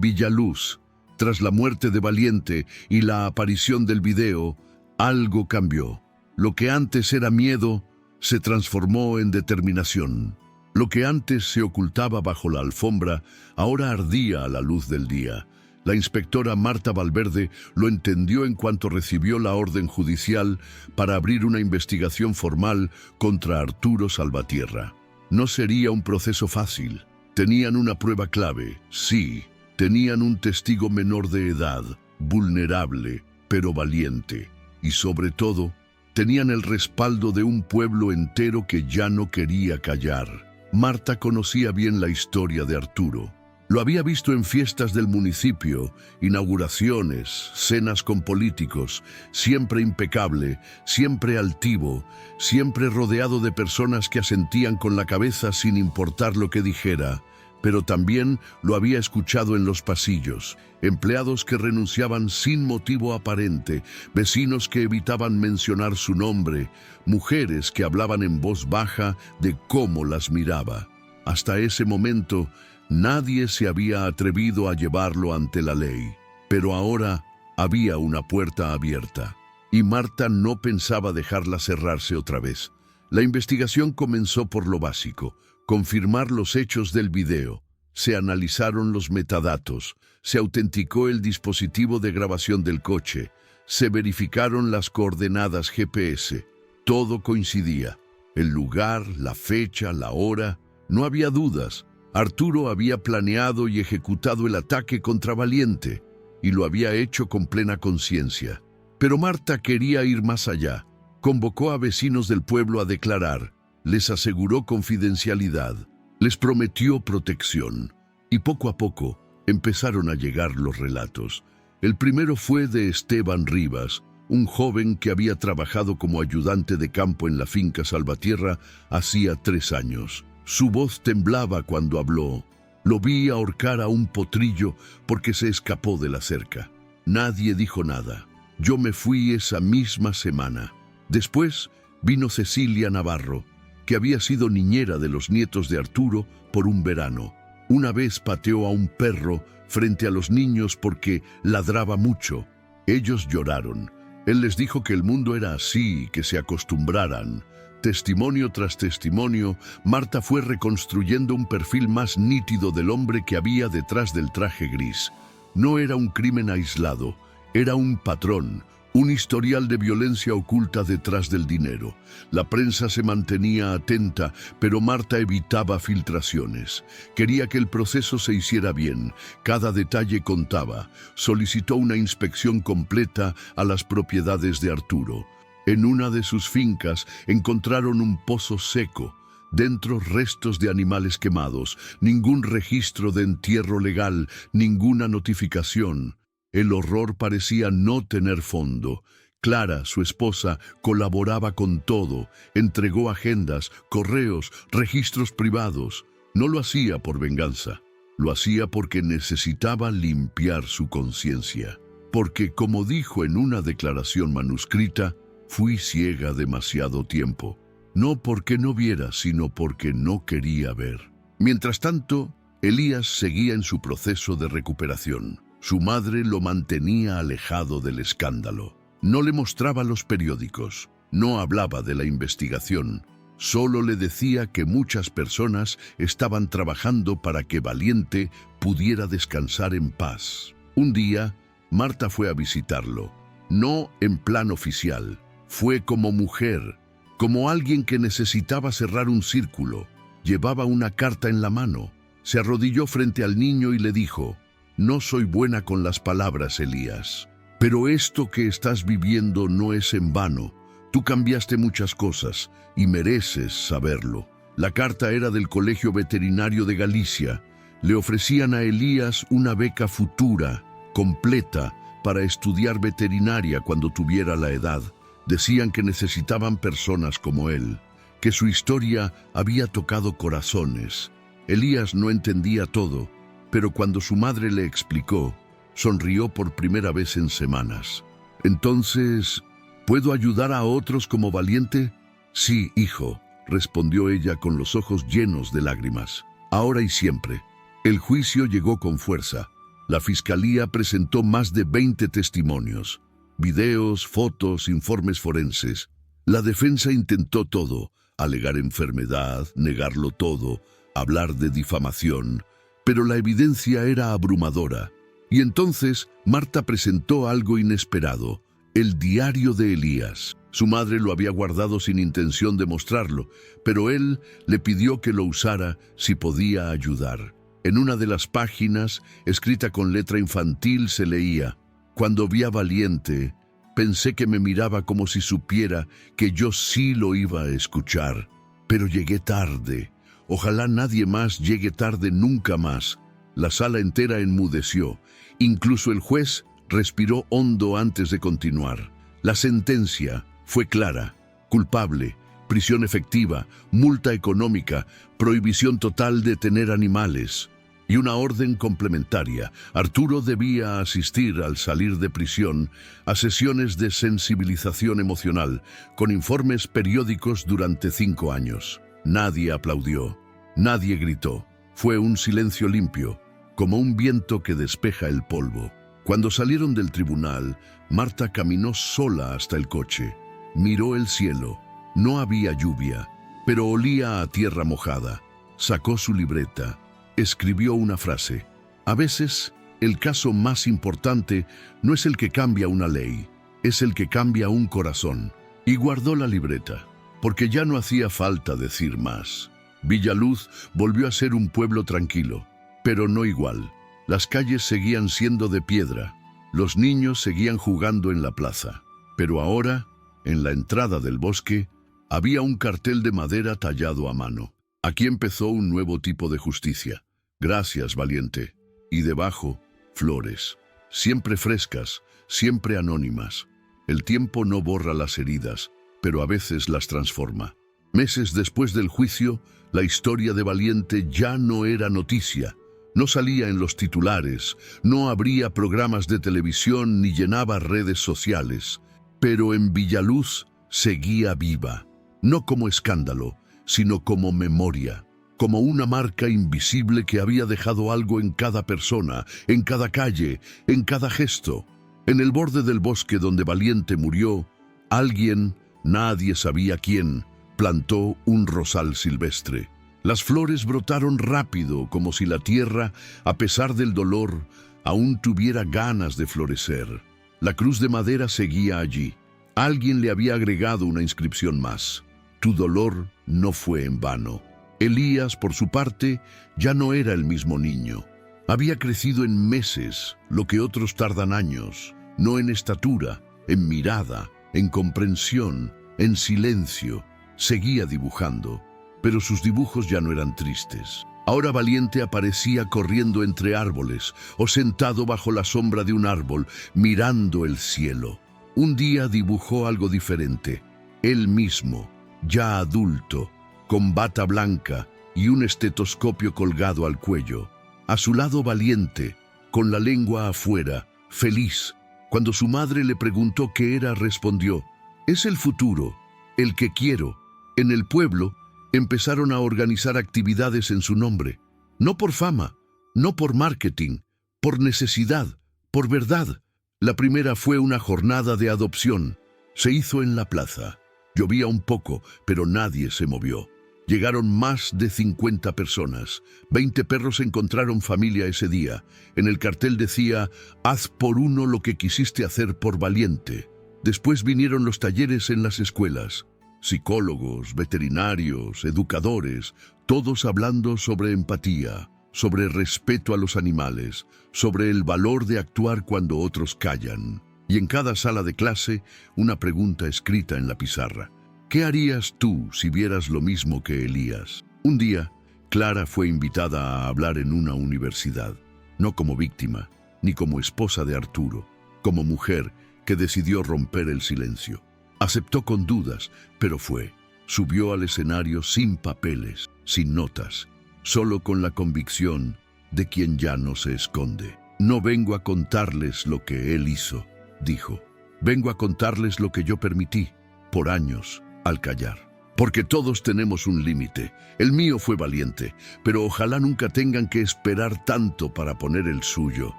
Villaluz, tras la muerte de Valiente y la aparición del video, algo cambió. Lo que antes era miedo se transformó en determinación. Lo que antes se ocultaba bajo la alfombra, ahora ardía a la luz del día. La inspectora Marta Valverde lo entendió en cuanto recibió la orden judicial para abrir una investigación formal contra Arturo Salvatierra. No sería un proceso fácil. Tenían una prueba clave, sí. Tenían un testigo menor de edad, vulnerable, pero valiente. Y sobre todo, tenían el respaldo de un pueblo entero que ya no quería callar. Marta conocía bien la historia de Arturo. Lo había visto en fiestas del municipio, inauguraciones, cenas con políticos, siempre impecable, siempre altivo, siempre rodeado de personas que asentían con la cabeza sin importar lo que dijera. Pero también lo había escuchado en los pasillos, empleados que renunciaban sin motivo aparente, vecinos que evitaban mencionar su nombre, mujeres que hablaban en voz baja de cómo las miraba. Hasta ese momento, nadie se había atrevido a llevarlo ante la ley, pero ahora había una puerta abierta, y Marta no pensaba dejarla cerrarse otra vez. La investigación comenzó por lo básico: confirmar los hechos del video. Se analizaron los metadatos, se autenticó el dispositivo de grabación del coche, se verificaron las coordenadas GPS. Todo coincidía: el lugar, la fecha, la hora. No había dudas. Arturo había planeado y ejecutado el ataque contra Valiente, y lo había hecho con plena conciencia. Pero Marta quería ir más allá. Convocó a vecinos del pueblo a declarar, les aseguró confidencialidad, les prometió protección, y poco a poco empezaron a llegar los relatos. El primero fue de Esteban Rivas, un joven que había trabajado como ayudante de campo en la finca Salvatierra hacía 3 años. Su voz temblaba cuando habló. Lo vi ahorcar a un potrillo porque se escapó de la cerca. Nadie dijo nada. Yo me fui esa misma semana. Después vino Cecilia Navarro, que había sido niñera de los nietos de Arturo por un verano. Una vez pateó a un perro frente a los niños porque ladraba mucho. Ellos lloraron. Él les dijo que el mundo era así y que se acostumbraran. Testimonio tras testimonio, Marta fue reconstruyendo un perfil más nítido del hombre que había detrás del traje gris. No era un crimen aislado, era un patrón, un historial de violencia oculta detrás del dinero. La prensa se mantenía atenta, pero Marta evitaba filtraciones. Quería que el proceso se hiciera bien, cada detalle contaba. Solicitó una inspección completa a las propiedades de Arturo. En una de sus fincas encontraron un pozo seco, dentro restos de animales quemados, ningún registro de entierro legal, ninguna notificación. El horror parecía no tener fondo. Clara, su esposa, colaboraba con todo, entregó agendas, correos, registros privados. No lo hacía por venganza, lo hacía porque necesitaba limpiar su conciencia. Porque, como dijo en una declaración manuscrita, fui ciega demasiado tiempo. No porque no viera, sino porque no quería ver. Mientras tanto, Elías seguía en su proceso de recuperación. Su madre lo mantenía alejado del escándalo. No le mostraba los periódicos, no hablaba de la investigación. Solo le decía que muchas personas estaban trabajando para que Valiente pudiera descansar en paz. Un día, Marta fue a visitarlo. No en plan oficial, fue como mujer, como alguien que necesitaba cerrar un círculo. Llevaba una carta en la mano. Se arrodilló frente al niño y le dijo: «No soy buena con las palabras, Elías, pero esto que estás viviendo no es en vano. Tú cambiaste muchas cosas y mereces saberlo». La carta era del Colegio Veterinario de Galicia. Le ofrecían a Elías una beca futura, completa, para estudiar veterinaria cuando tuviera la edad. Decían que necesitaban personas como él, que su historia había tocado corazones. Elías no entendía todo, pero cuando su madre le explicó, sonrió por primera vez en semanas. «Entonces, ¿puedo ayudar a otros como Valiente?» «Sí, hijo», respondió ella con los ojos llenos de lágrimas. «Ahora y siempre». El juicio llegó con fuerza. La fiscalía presentó más de 20 testimonios, videos, fotos, informes forenses. La defensa intentó todo: alegar enfermedad, negarlo todo, hablar de difamación, pero la evidencia era abrumadora. Y entonces Marta presentó algo inesperado: el diario de Elías. Su madre lo había guardado sin intención de mostrarlo, pero él le pidió que lo usara si podía ayudar. En una de las páginas, escrita con letra infantil, se leía: «Cuando vi a Valiente, pensé que me miraba como si supiera que yo sí lo iba a escuchar. Pero llegué tarde. Ojalá nadie más llegue tarde nunca más». La sala entera enmudeció. Incluso el juez respiró hondo antes de continuar. La sentencia fue clara: culpable, prisión efectiva, multa económica, prohibición total de tener animales y una orden complementaria. Arturo debía asistir, al salir de prisión, a sesiones de sensibilización emocional, con informes periódicos durante 5 años. Nadie aplaudió, nadie gritó. Fue un silencio limpio, como un viento que despeja el polvo. Cuando salieron del tribunal, Marta caminó sola hasta el coche. Miró el cielo. No había lluvia, pero olía a tierra mojada. Sacó su libreta. Escribió una frase: «A veces, el caso más importante no es el que cambia una ley, es el que cambia un corazón». Y guardó la libreta, porque ya no hacía falta decir más. Villaluz volvió a ser un pueblo tranquilo, pero no igual. Las calles seguían siendo de piedra, los niños seguían jugando en la plaza. Pero ahora, en la entrada del bosque, había un cartel de madera tallado a mano. Aquí empezó un nuevo tipo de justicia. «Gracias, Valiente». Y debajo, flores. Siempre frescas, siempre anónimas. El tiempo no borra las heridas, pero a veces las transforma. Meses después del juicio, la historia de Valiente ya no era noticia. No salía en los titulares, no abría programas de televisión ni llenaba redes sociales. Pero en Villaluz seguía viva, no como escándalo, sino como memoria, como una marca invisible que había dejado algo en cada persona, en cada calle, en cada gesto. En el borde del bosque donde Valiente murió, alguien, nadie sabía quién, plantó un rosal silvestre. Las flores brotaron rápido, como si la tierra, a pesar del dolor, aún tuviera ganas de florecer. La cruz de madera seguía allí. Alguien le había agregado una inscripción más: «Tu dolor no fue en vano». Elías, por su parte, ya no era el mismo niño. Había crecido en meses, lo que otros tardan años, no en estatura, en mirada, en comprensión, en silencio. Seguía dibujando, pero sus dibujos ya no eran tristes. Ahora Valiente aparecía corriendo entre árboles o sentado bajo la sombra de un árbol, mirando el cielo. Un día dibujó algo diferente. Él mismo, ya adulto, con bata blanca y un estetoscopio colgado al cuello. A su lado Valiente, con la lengua afuera, feliz. Cuando su madre le preguntó qué era, respondió: «Es el futuro, el que quiero». En el pueblo empezaron a organizar actividades en su nombre. No por fama, no por marketing, por necesidad, por verdad. La primera fue una jornada de adopción. Se hizo en la plaza. Llovía un poco, pero nadie se movió. Llegaron más de 50 personas. 20 perros encontraron familia ese día. En el cartel decía: haz por uno lo que quisiste hacer por valiente. Después vinieron los talleres en las escuelas. Psicólogos, veterinarios, educadores, todos hablando sobre empatía, sobre respeto a los animales, sobre el valor de actuar cuando otros callan. Y en cada sala de clase, una pregunta escrita en la pizarra. ¿Qué harías tú si vieras lo mismo que Elías? Un día, Clara fue invitada a hablar en una universidad, no como víctima, ni como esposa de Arturo, como mujer que decidió romper el silencio. Aceptó con dudas, pero fue. Subió al escenario sin papeles, sin notas, solo con la convicción de quien ya no se esconde. No vengo a contarles lo que él hizo, dijo. Vengo a contarles lo que yo permití, por años, al callar. Porque todos tenemos un límite. El mío fue valiente, pero ojalá nunca tengan que esperar tanto para poner el suyo.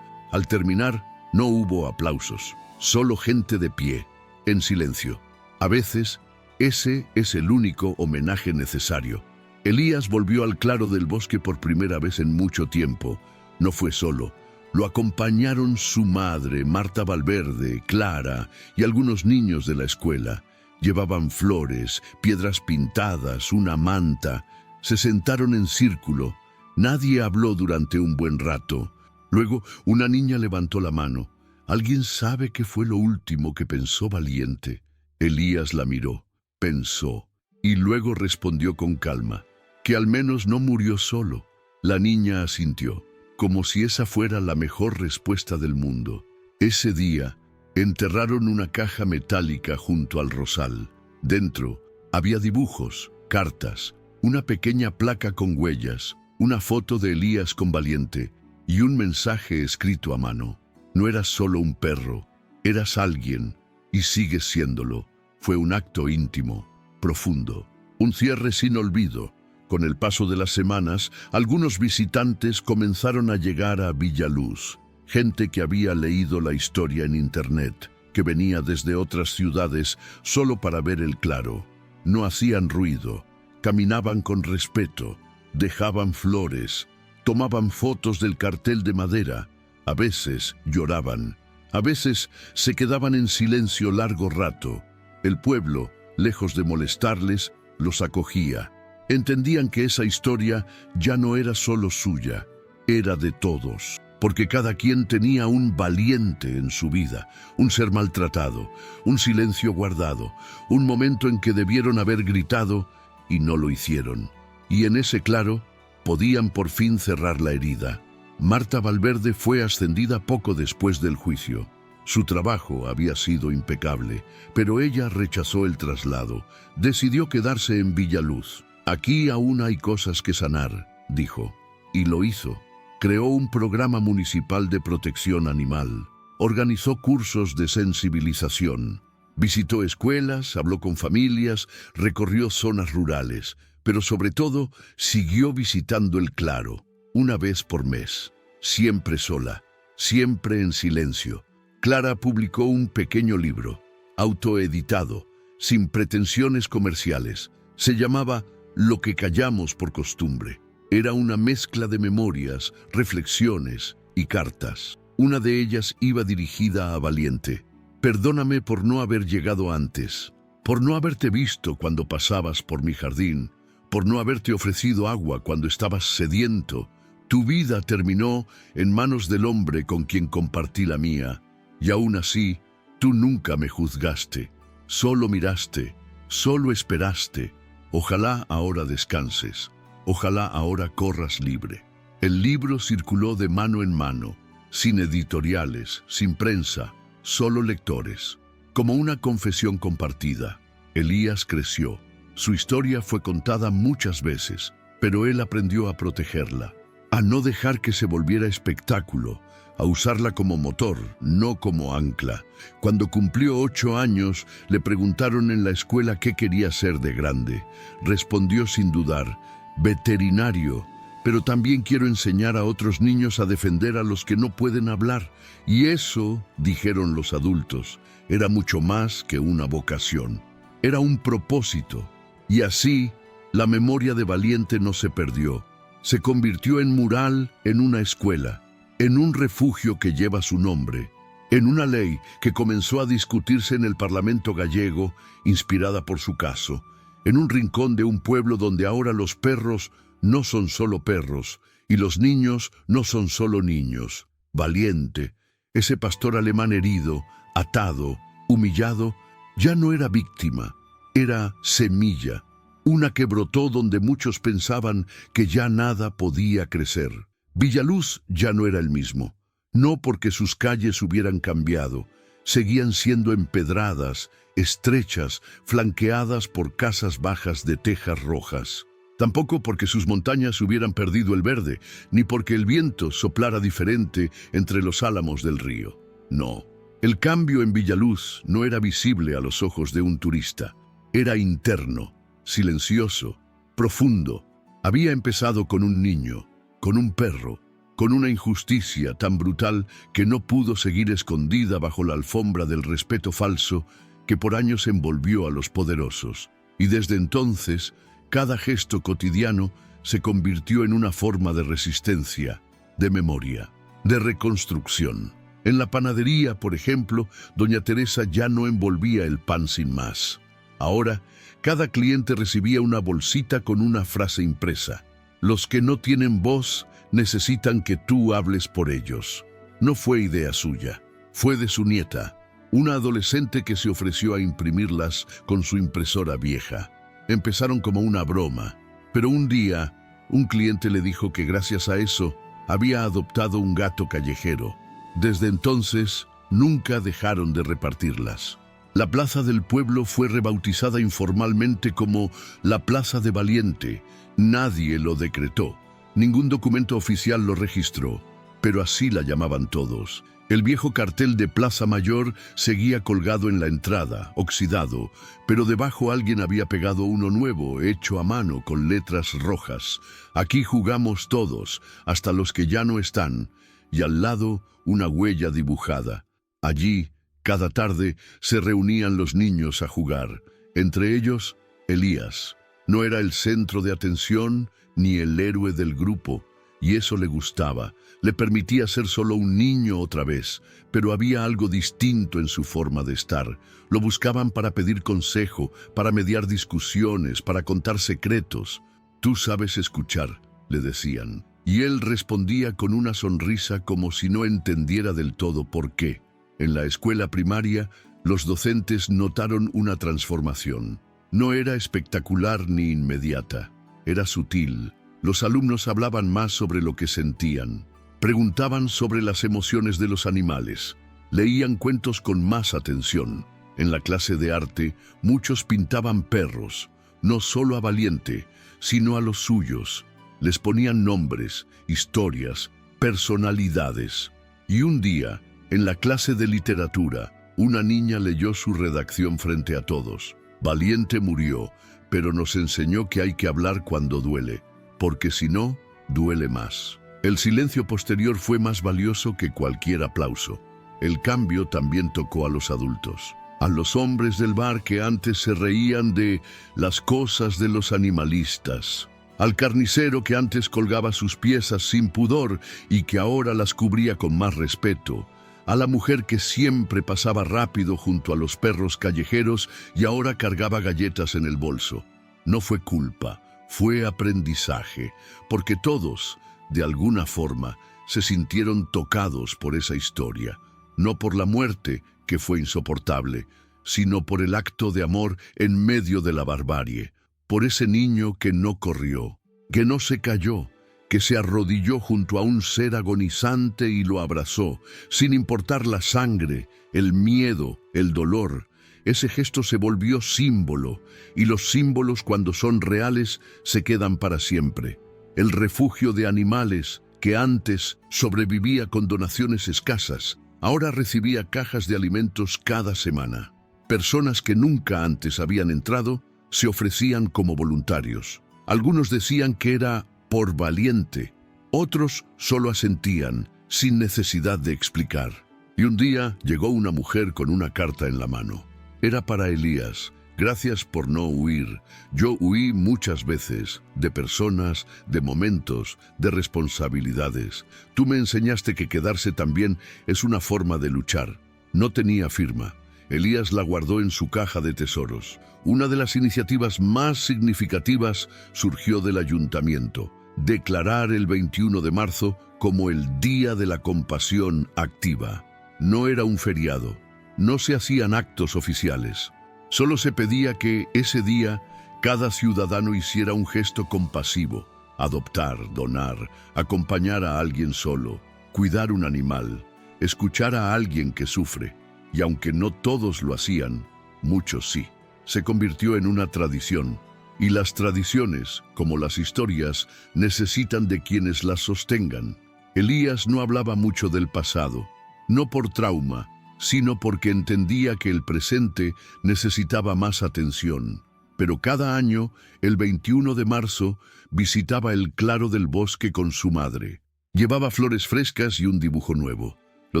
Al terminar, no hubo aplausos, solo gente de pie, en silencio. A veces, ese es el único homenaje necesario. Elías volvió al claro del bosque por primera vez en mucho tiempo. No fue solo. Lo acompañaron su madre, Marta Valverde, Clara y algunos niños de la escuela. Llevaban flores, piedras pintadas, una manta. Se sentaron en círculo. Nadie habló durante un buen rato. Luego, una niña levantó la mano. ¿Alguien sabe qué fue lo último que pensó valiente? Elías la miró, pensó, y luego respondió con calma, que al menos no murió solo. La niña asintió, como si esa fuera la mejor respuesta del mundo. Ese día, enterraron una caja metálica junto al rosal. Dentro había dibujos, cartas, una pequeña placa con huellas, una foto de Elías con Valiente y un mensaje escrito a mano. No eras solo un perro, eras alguien, y sigues siéndolo. Fue un acto íntimo, profundo, un cierre sin olvido. Con el paso de las semanas, algunos visitantes comenzaron a llegar a Villaluz. Gente que había leído la historia en internet, que venía desde otras ciudades solo para ver el claro. No hacían ruido, caminaban con respeto, dejaban flores, tomaban fotos del cartel de madera. A veces lloraban, a veces se quedaban en silencio largo rato. El pueblo, lejos de molestarles, los acogía. Entendían que esa historia ya no era solo suya, era de todos. Porque cada quien tenía un valiente en su vida, un ser maltratado, un silencio guardado, un momento en que debieron haber gritado y no lo hicieron. Y en ese claro podían por fin cerrar la herida. Marta Valverde fue ascendida poco después del juicio. Su trabajo había sido impecable, pero ella rechazó el traslado. Decidió quedarse en Villaluz. Aquí aún hay cosas que sanar, dijo, y lo hizo. Creó un programa municipal de protección animal, organizó cursos de sensibilización, visitó escuelas, habló con familias, recorrió zonas rurales, pero sobre todo siguió visitando el claro, una vez por mes, siempre sola, siempre en silencio. Clara publicó un pequeño libro, autoeditado, sin pretensiones comerciales. Se llamaba Lo que callamos por costumbre. Era una mezcla de memorias, reflexiones y cartas. Una de ellas iba dirigida a Valiente. Perdóname por no haber llegado antes, por no haberte visto cuando pasabas por mi jardín, por no haberte ofrecido agua cuando estabas sediento. Tu vida terminó en manos del hombre con quien compartí la mía, y aún así, tú nunca me juzgaste. Solo miraste, solo esperaste. Ojalá ahora descanses. Ojalá ahora corras libre. El libro circuló de mano en mano, sin editoriales, sin prensa, solo lectores. Como una confesión compartida, Elías creció. Su historia fue contada muchas veces, pero él aprendió a protegerla, a no dejar que se volviera espectáculo, a usarla como motor, no como ancla. Cuando cumplió 8 años, le preguntaron en la escuela qué quería ser de grande. Respondió sin dudar: veterinario, pero también quiero enseñar a otros niños a defender a los que no pueden hablar. Y eso, dijeron los adultos, era mucho más que una vocación. Era un propósito. Y así, la memoria de Valiente no se perdió. Se convirtió en mural en una escuela, en un refugio que lleva su nombre, en una ley que comenzó a discutirse en el Parlamento gallego, inspirada por su caso, en un rincón de un pueblo donde ahora los perros no son solo perros y los niños no son solo niños. Valiente, ese pastor alemán herido, atado, humillado, ya no era víctima, era semilla, una que brotó donde muchos pensaban que ya nada podía crecer. Villaluz ya no era el mismo, no porque sus calles hubieran cambiado, seguían siendo empedradas, estrechas, flanqueadas por casas bajas de tejas rojas. Tampoco porque sus montañas hubieran perdido el verde, ni porque el viento soplara diferente entre los álamos del río. No, el cambio en Villaluz no era visible a los ojos de un turista. Era interno, silencioso, profundo. Había empezado con un niño, con un perro, con una injusticia tan brutal que no pudo seguir escondida bajo la alfombra del respeto falso que por años envolvió a los poderosos. Y desde entonces, cada gesto cotidiano se convirtió en una forma de resistencia, de memoria, de reconstrucción. En la panadería, por ejemplo, doña Teresa ya no envolvía el pan sin más. Ahora, cada cliente recibía una bolsita con una frase impresa. Los que no tienen voz necesitan que tú hables por ellos. No fue idea suya, fue de su nieta, una adolescente que se ofreció a imprimirlas con su impresora vieja. Empezaron como una broma, pero un día, un cliente le dijo que gracias a eso había adoptado un gato callejero. Desde entonces, nunca dejaron de repartirlas. La plaza del pueblo fue rebautizada informalmente como la Plaza de Valiente. Nadie lo decretó, ningún documento oficial lo registró, pero así la llamaban todos. El viejo cartel de Plaza Mayor seguía colgado en la entrada, oxidado, pero debajo alguien había pegado uno nuevo, hecho a mano con letras rojas. Aquí jugamos todos, hasta los que ya no están, y al lado una huella dibujada. Allí, cada tarde, se reunían los niños a jugar, entre ellos Elías. No era el centro de atención ni el héroe del grupo, y eso le gustaba. Le permitía ser solo un niño otra vez, pero había algo distinto en su forma de estar. Lo buscaban para pedir consejo, para mediar discusiones, para contar secretos. «Tú sabes escuchar», le decían. Y él respondía con una sonrisa como si no entendiera del todo por qué. En la escuela primaria, los docentes notaron una transformación. No era espectacular ni inmediata, era sutil. Los alumnos hablaban más sobre lo que sentían. Preguntaban sobre las emociones de los animales. Leían cuentos con más atención. En la clase de arte, muchos pintaban perros, no solo a Valiente, sino a los suyos. Les ponían nombres, historias, personalidades. Y un día, en la clase de literatura, una niña leyó su redacción frente a todos. Valiente murió, pero nos enseñó que hay que hablar cuando duele, porque si no, duele más. El silencio posterior fue más valioso que cualquier aplauso. El cambio también tocó a los adultos, a los hombres del bar que antes se reían de las cosas de los animalistas, al carnicero que antes colgaba sus piezas sin pudor y que ahora las cubría con más respeto, a la mujer que siempre pasaba rápido junto a los perros callejeros y ahora cargaba galletas en el bolso. No fue culpa, fue aprendizaje, porque todos, de alguna forma, se sintieron tocados por esa historia, no por la muerte, que fue insoportable, sino por el acto de amor en medio de la barbarie, por ese niño que no corrió, que no se cayó, que se arrodilló junto a un ser agonizante y lo abrazó, sin importar la sangre, el miedo, el dolor. Ese gesto se volvió símbolo, y los símbolos, cuando son reales, se quedan para siempre. El refugio de animales, que antes sobrevivía con donaciones escasas, ahora recibía cajas de alimentos cada semana. Personas que nunca antes habían entrado se ofrecían como voluntarios. Algunos decían que era por valiente. Otros solo asentían, sin necesidad de explicar. Y un día llegó una mujer con una carta en la mano. Era para Elías. Gracias por no huir. Yo huí muchas veces, de personas, de momentos, de responsabilidades. Tú me enseñaste que quedarse también es una forma de luchar. No tenía firma. Elías la guardó en su caja de tesoros. Una de las iniciativas más significativas surgió del ayuntamiento. Declarar el 21 de marzo como el Día de la Compasión Activa. No era un feriado. No se hacían actos oficiales. Solo se pedía que ese día cada ciudadano hiciera un gesto compasivo: adoptar, donar, acompañar a alguien solo, cuidar un animal, escuchar a alguien que sufre. Y aunque no todos lo hacían, muchos sí. Se convirtió en una tradición. Y las tradiciones, como las historias, necesitan de quienes las sostengan. Elías no hablaba mucho del pasado, no por trauma, sino porque entendía que el presente necesitaba más atención. Pero cada año, el 21 de marzo, visitaba el claro del bosque con su madre. Llevaba flores frescas y un dibujo nuevo. Lo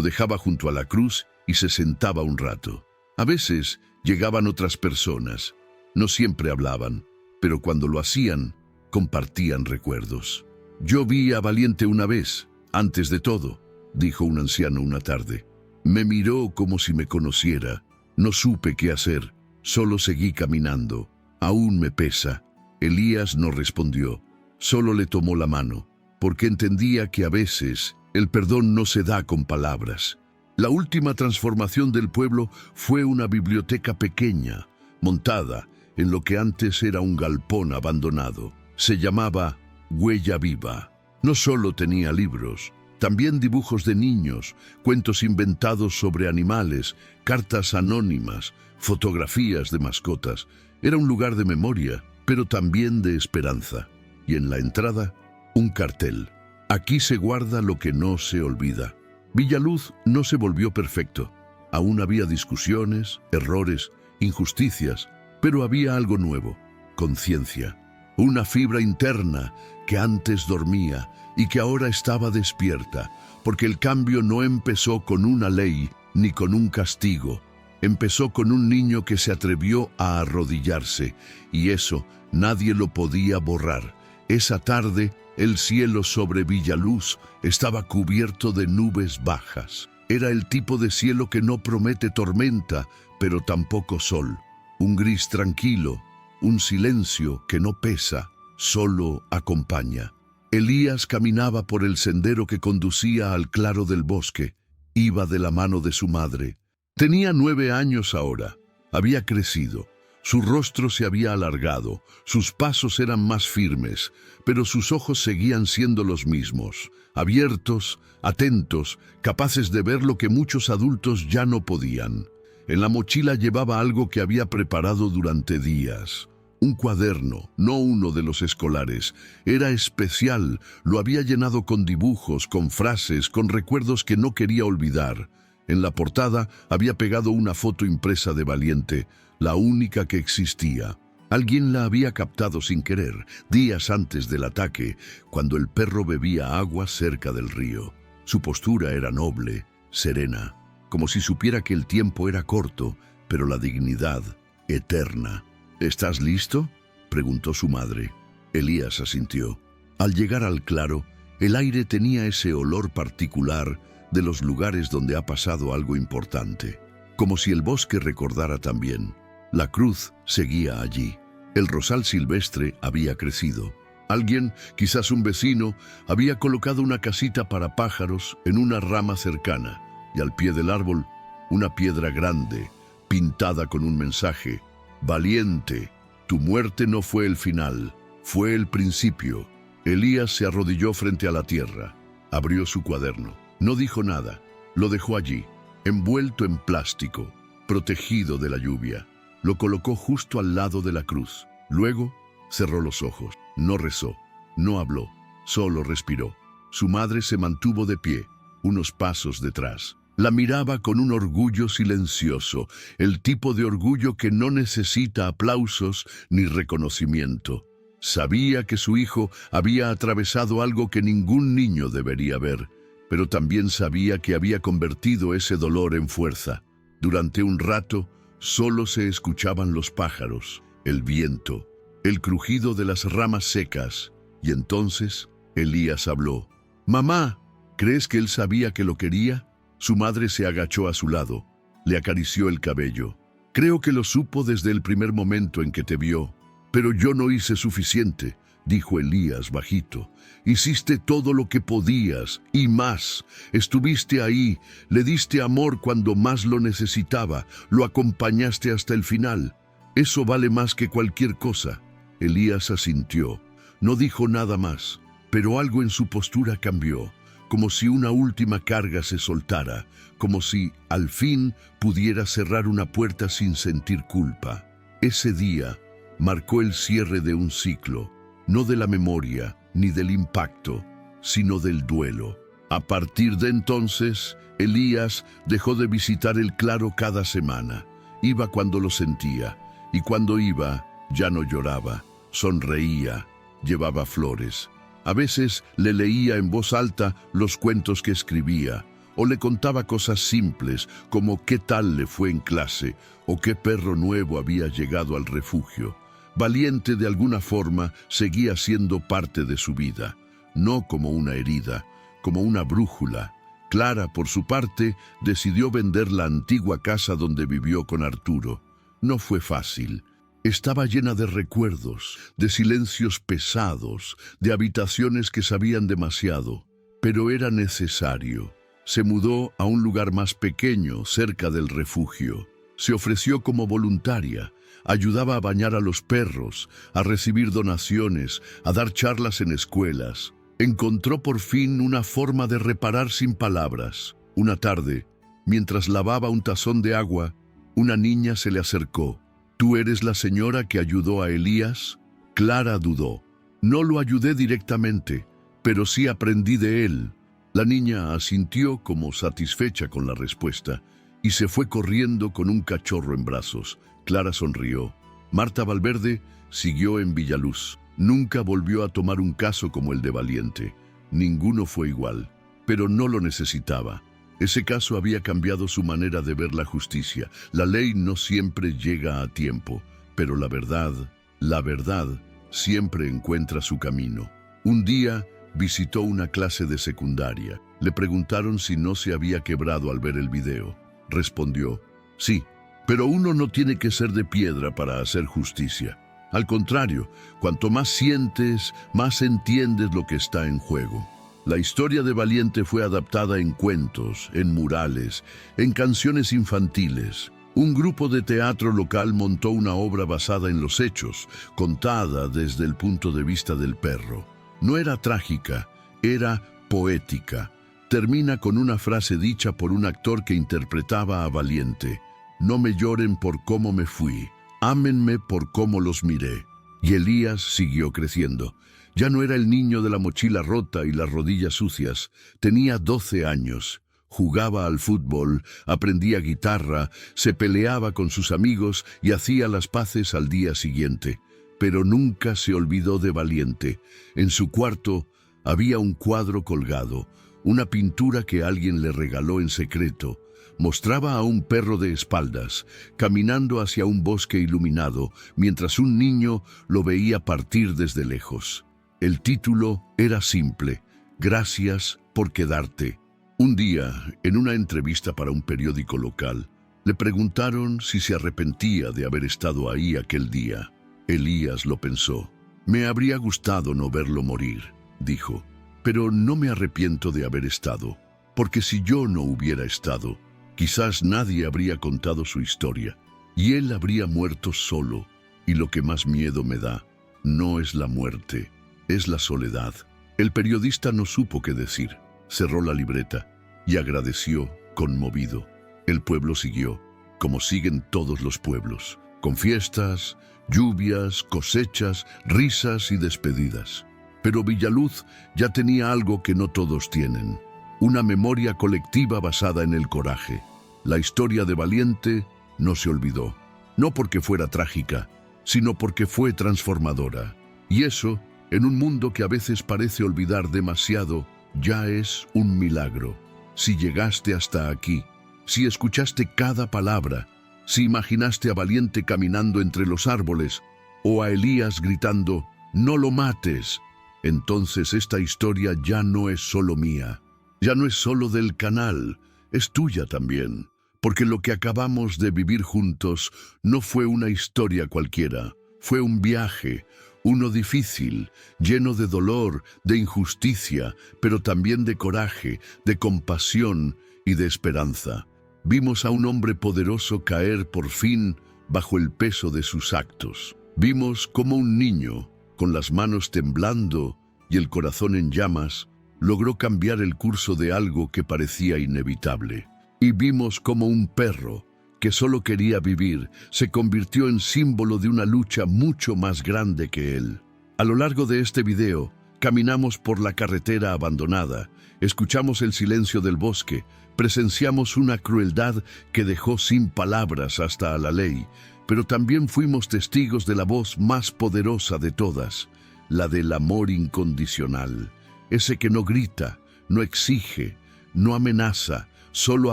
dejaba junto a la cruz y se sentaba un rato. A veces llegaban otras personas. No siempre hablaban, pero cuando lo hacían, compartían recuerdos. «Yo vi a Valiente una vez, antes de todo», dijo un anciano una tarde. Me miró como si me conociera. No supe qué hacer, solo seguí caminando. Aún me pesa. Elías no respondió, solo le tomó la mano, porque entendía que a veces el perdón no se da con palabras. La última transformación del pueblo fue una biblioteca pequeña, montada en lo que antes era un galpón abandonado. Se llamaba Huella Viva. No solo tenía libros, también dibujos de niños, cuentos inventados sobre animales, cartas anónimas, fotografías de mascotas. Era un lugar de memoria, pero también de esperanza. Y en la entrada, un cartel. Aquí se guarda lo que no se olvida. Villaluz no se volvió perfecto. Aún había discusiones, errores, injusticias, pero había algo nuevo: conciencia. Una fibra interna que antes dormía y que ahora estaba despierta, porque el cambio no empezó con una ley ni con un castigo. Empezó con un niño que se atrevió a arrodillarse, y eso nadie lo podía borrar. Esa tarde, el cielo sobre Villaluz estaba cubierto de nubes bajas. Era el tipo de cielo que no promete tormenta, pero tampoco sol. Un gris tranquilo, un silencio que no pesa, solo acompaña. Elías caminaba por el sendero que conducía al claro del bosque. Iba de la mano de su madre. Tenía 9 años ahora. Había crecido. Su rostro se había alargado, sus pasos eran más firmes, pero sus ojos seguían siendo los mismos, abiertos, atentos, capaces de ver lo que muchos adultos ya no podían. En la mochila llevaba algo que había preparado durante días. Un cuaderno, no uno de los escolares. Era especial, lo había llenado con dibujos, con frases, con recuerdos que no quería olvidar. En la portada había pegado una foto impresa de Valiente, la única que existía. Alguien la había captado sin querer, días antes del ataque, cuando el perro bebía agua cerca del río. Su postura era noble, serena, como si supiera que el tiempo era corto, pero la dignidad eterna. «¿Estás listo?», preguntó su madre. Elías asintió. Al llegar al claro, el aire tenía ese olor particular de los lugares donde ha pasado algo importante, como si el bosque recordara también. La cruz seguía allí. El rosal silvestre había crecido. Alguien, quizás un vecino, había colocado una casita para pájaros en una rama cercana, y al pie del árbol, una piedra grande, pintada con un mensaje: «Valiente, tu muerte no fue el final, fue el principio». Elías se arrodilló frente a la tierra, abrió su cuaderno. No dijo nada, lo dejó allí, envuelto en plástico, protegido de la lluvia. Lo colocó justo al lado de la cruz. Luego cerró los ojos. No rezó, no habló, solo respiró. Su madre se mantuvo de pie, unos pasos detrás. La miraba con un orgullo silencioso, el tipo de orgullo que no necesita aplausos ni reconocimiento. Sabía que su hijo había atravesado algo que ningún niño debería ver, pero también sabía que había convertido ese dolor en fuerza. Durante un rato, solo se escuchaban los pájaros, el viento, el crujido de las ramas secas, y entonces Elías habló. «Mamá, ¿crees que él sabía que lo quería?» Su madre se agachó a su lado, le acarició el cabello. «Creo que lo supo desde el primer momento en que te vio. Pero yo no hice suficiente», dijo Elías bajito. «Hiciste todo lo que podías y más. Estuviste ahí, le diste amor cuando más lo necesitaba, lo acompañaste hasta el final. Eso vale más que cualquier cosa». Elías asintió. No dijo nada más, pero algo en su postura cambió, como si una última carga se soltara, como si, al fin, pudiera cerrar una puerta sin sentir culpa. Ese día marcó el cierre de un ciclo, no de la memoria ni del impacto, sino del duelo. A partir de entonces, Elías dejó de visitar el claro cada semana. Iba cuando lo sentía, y cuando iba, ya no lloraba, sonreía, llevaba flores. A veces le leía en voz alta los cuentos que escribía, o le contaba cosas simples como qué tal le fue en clase, o qué perro nuevo había llegado al refugio. Valiente de alguna forma seguía siendo parte de su vida, no como una herida, como una brújula. Clara, por su parte, decidió vender la antigua casa donde vivió con Arturo. No fue fácil. Estaba llena de recuerdos, de silencios pesados, de habitaciones que sabían demasiado, pero era necesario. Se mudó a un lugar más pequeño, cerca del refugio. Se ofreció como voluntaria, ayudaba a bañar a los perros, a recibir donaciones, a dar charlas en escuelas. Encontró por fin una forma de reparar sin palabras. Una tarde, mientras lavaba un tazón de agua, una niña se le acercó. «¿Tú eres la señora que ayudó a Elías?» Clara dudó. «No lo ayudé directamente, pero sí aprendí de él». La niña asintió como satisfecha con la respuesta y se fue corriendo con un cachorro en brazos. Clara sonrió. Marta Valverde siguió en Villaluz. Nunca volvió a tomar un caso como el de Valiente. Ninguno fue igual, pero no lo necesitaba. Ese caso había cambiado su manera de ver la justicia. La ley no siempre llega a tiempo, pero la verdad, siempre encuentra su camino. Un día visitó una clase de secundaria. Le preguntaron si no se había quebrado al ver el video. Respondió, «Sí, pero uno no tiene que ser de piedra para hacer justicia. Al contrario, cuanto más sientes, más entiendes lo que está en juego». La historia de Valiente fue adaptada en cuentos, en murales, en canciones infantiles. Un grupo de teatro local montó una obra basada en los hechos, contada desde el punto de vista del perro. No era trágica, era poética. Termina con una frase dicha por un actor que interpretaba a Valiente. «No me lloren por cómo me fui, ámenme por cómo los miré». Y Elías siguió creciendo. Ya no era el niño de la mochila rota y las rodillas sucias. Tenía 12 años. Jugaba al fútbol, aprendía guitarra, se peleaba con sus amigos y hacía las paces al día siguiente. Pero nunca se olvidó de Valiente. En su cuarto había un cuadro colgado, una pintura que alguien le regaló en secreto. Mostraba a un perro de espaldas, caminando hacia un bosque iluminado, mientras un niño lo veía partir desde lejos. El título era simple: «Gracias por quedarte». Un día, en una entrevista para un periódico local, le preguntaron si se arrepentía de haber estado ahí aquel día. Elías lo pensó. «Me habría gustado no verlo morir», dijo, «pero no me arrepiento de haber estado, porque si yo no hubiera estado, quizás nadie habría contado su historia, y él habría muerto solo, y lo que más miedo me da no es la muerte, es la soledad». El periodista no supo qué decir. Cerró la libreta y agradeció, conmovido. El pueblo siguió, como siguen todos los pueblos, con fiestas, lluvias, cosechas, risas y despedidas. Pero Villaluz ya tenía algo que no todos tienen: una memoria colectiva basada en el coraje. La historia de Valiente no se olvidó, no porque fuera trágica, sino porque fue transformadora. Y eso, en un mundo que a veces parece olvidar demasiado, ya es un milagro. Si llegaste hasta aquí, si escuchaste cada palabra, si imaginaste a Valiente caminando entre los árboles o a Elías gritando, «No lo mates», entonces esta historia ya no es solo mía, ya no es solo del canal, es tuya también, porque lo que acabamos de vivir juntos no fue una historia cualquiera, fue un viaje, uno difícil, lleno de dolor, de injusticia, pero también de coraje, de compasión y de esperanza. Vimos a un hombre poderoso caer por fin bajo el peso de sus actos. Vimos cómo un niño, con las manos temblando y el corazón en llamas, logró cambiar el curso de algo que parecía inevitable. Y vimos cómo un perro, que solo quería vivir, se convirtió en símbolo de una lucha mucho más grande que él. A lo largo de este video, caminamos por la carretera abandonada, escuchamos el silencio del bosque, presenciamos una crueldad que dejó sin palabras hasta a la ley, pero también fuimos testigos de la voz más poderosa de todas, la del amor incondicional, ese que no grita, no exige, no amenaza, solo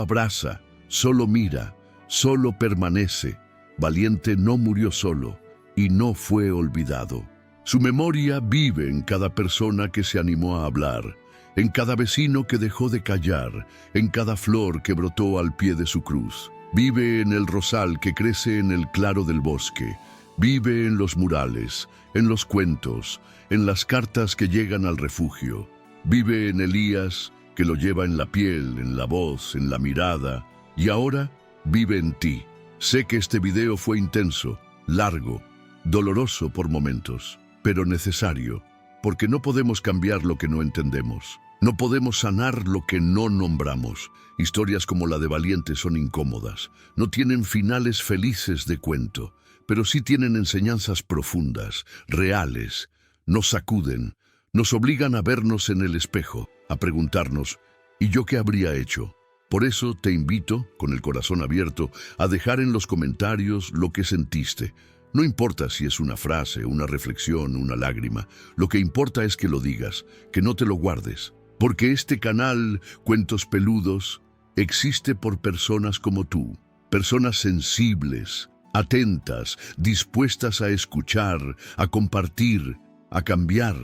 abraza, solo mira, solo permanece. Valiente no murió solo y no fue olvidado. Su memoria vive en cada persona que se animó a hablar, en cada vecino que dejó de callar, en cada flor que brotó al pie de su cruz. Vive en el rosal que crece en el claro del bosque. Vive en los murales, en los cuentos, en las cartas que llegan al refugio. Vive en Elías, que lo lleva en la piel, en la voz, en la mirada. Y ahora vive en ti. Sé que este video fue intenso, largo, doloroso por momentos, pero necesario, porque no podemos cambiar lo que no entendemos. No podemos sanar lo que no nombramos. Historias como la de Valiente son incómodas. No tienen finales felices de cuento, pero sí tienen enseñanzas profundas, reales. Nos sacuden, nos obligan a vernos en el espejo, a preguntarnos, ¿y yo qué habría hecho? Por eso te invito, con el corazón abierto, a dejar en los comentarios lo que sentiste. No importa si es una frase, una reflexión, una lágrima. Lo que importa es que lo digas, que no te lo guardes. Porque este canal, Cuentos Peludos, existe por personas como tú. Personas sensibles, atentas, dispuestas a escuchar, a compartir, a cambiar.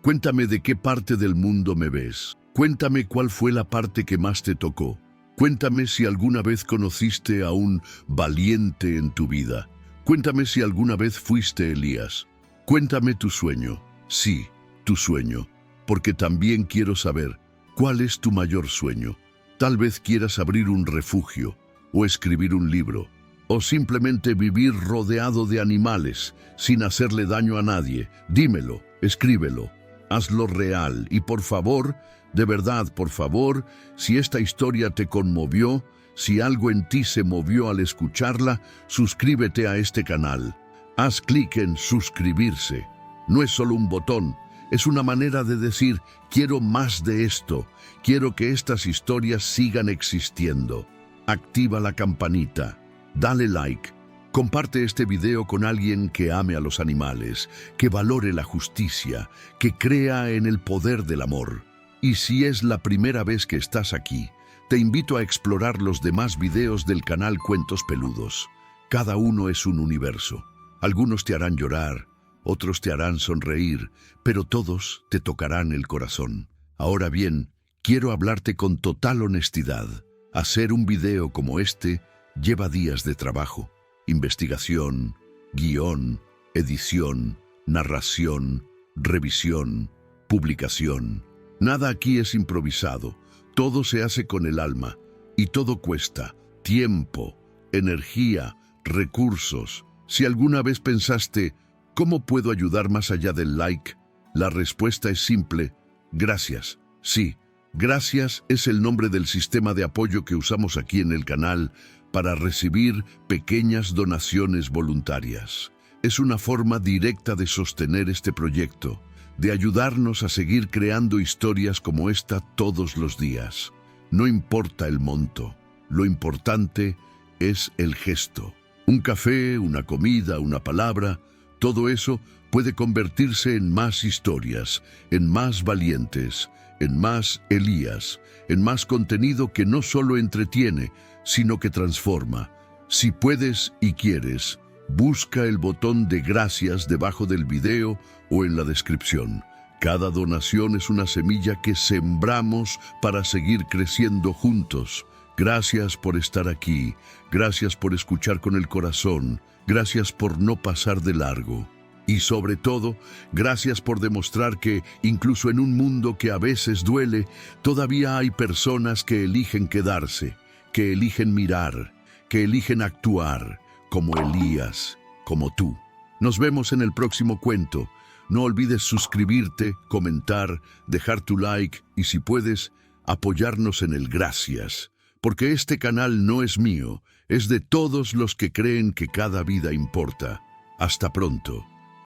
Cuéntame de qué parte del mundo me ves. Cuéntame cuál fue la parte que más te tocó. Cuéntame si alguna vez conociste a un valiente en tu vida. Cuéntame si alguna vez fuiste Elías. Cuéntame tu sueño. Sí, tu sueño. Porque también quiero saber cuál es tu mayor sueño. Tal vez quieras abrir un refugio, o escribir un libro, o simplemente vivir rodeado de animales, sin hacerle daño a nadie. Dímelo, escríbelo, hazlo real y por favor, de verdad, por favor, si esta historia te conmovió, si algo en ti se movió al escucharla, suscríbete a este canal. Haz clic en suscribirse. No es solo un botón, es una manera de decir, quiero más de esto, quiero que estas historias sigan existiendo. Activa la campanita, dale like, comparte este video con alguien que ame a los animales, que valore la justicia, que crea en el poder del amor. Y si es la primera vez que estás aquí, te invito a explorar los demás videos del canal Cuentos Peludos. Cada uno es un universo. Algunos te harán llorar, otros te harán sonreír, pero todos te tocarán el corazón. Ahora bien, quiero hablarte con total honestidad. Hacer un video como este lleva días de trabajo, investigación, guión, edición, narración, revisión, publicación. Nada aquí es improvisado, todo se hace con el alma y todo cuesta tiempo, energía, recursos. Si alguna vez pensaste, ¿cómo puedo ayudar más allá del like? La respuesta es simple, gracias. Sí, gracias es el nombre del sistema de apoyo que usamos aquí en el canal para recibir pequeñas donaciones voluntarias. Es una forma directa de sostener este proyecto, de ayudarnos a seguir creando historias como esta todos los días. No importa el monto, lo importante es el gesto. Un café, una comida, una palabra, todo eso puede convertirse en más historias, en más valientes, en más Elías, en más contenido que no solo entretiene, sino que transforma. Si puedes y quieres, busca el botón de gracias debajo del video o en la descripción. Cada donación es una semilla que sembramos para seguir creciendo juntos. Gracias por estar aquí, gracias por escuchar con el corazón, gracias por no pasar de largo. Y sobre todo, gracias por demostrar que, incluso en un mundo que a veces duele, todavía hay personas que eligen quedarse, que eligen mirar, que eligen actuar, como Elías, como tú. Nos vemos en el próximo cuento. No olvides suscribirte, comentar, dejar tu like y, si puedes, apoyarnos en el gracias. Porque este canal no es mío, es de todos los que creen que cada vida importa. Hasta pronto.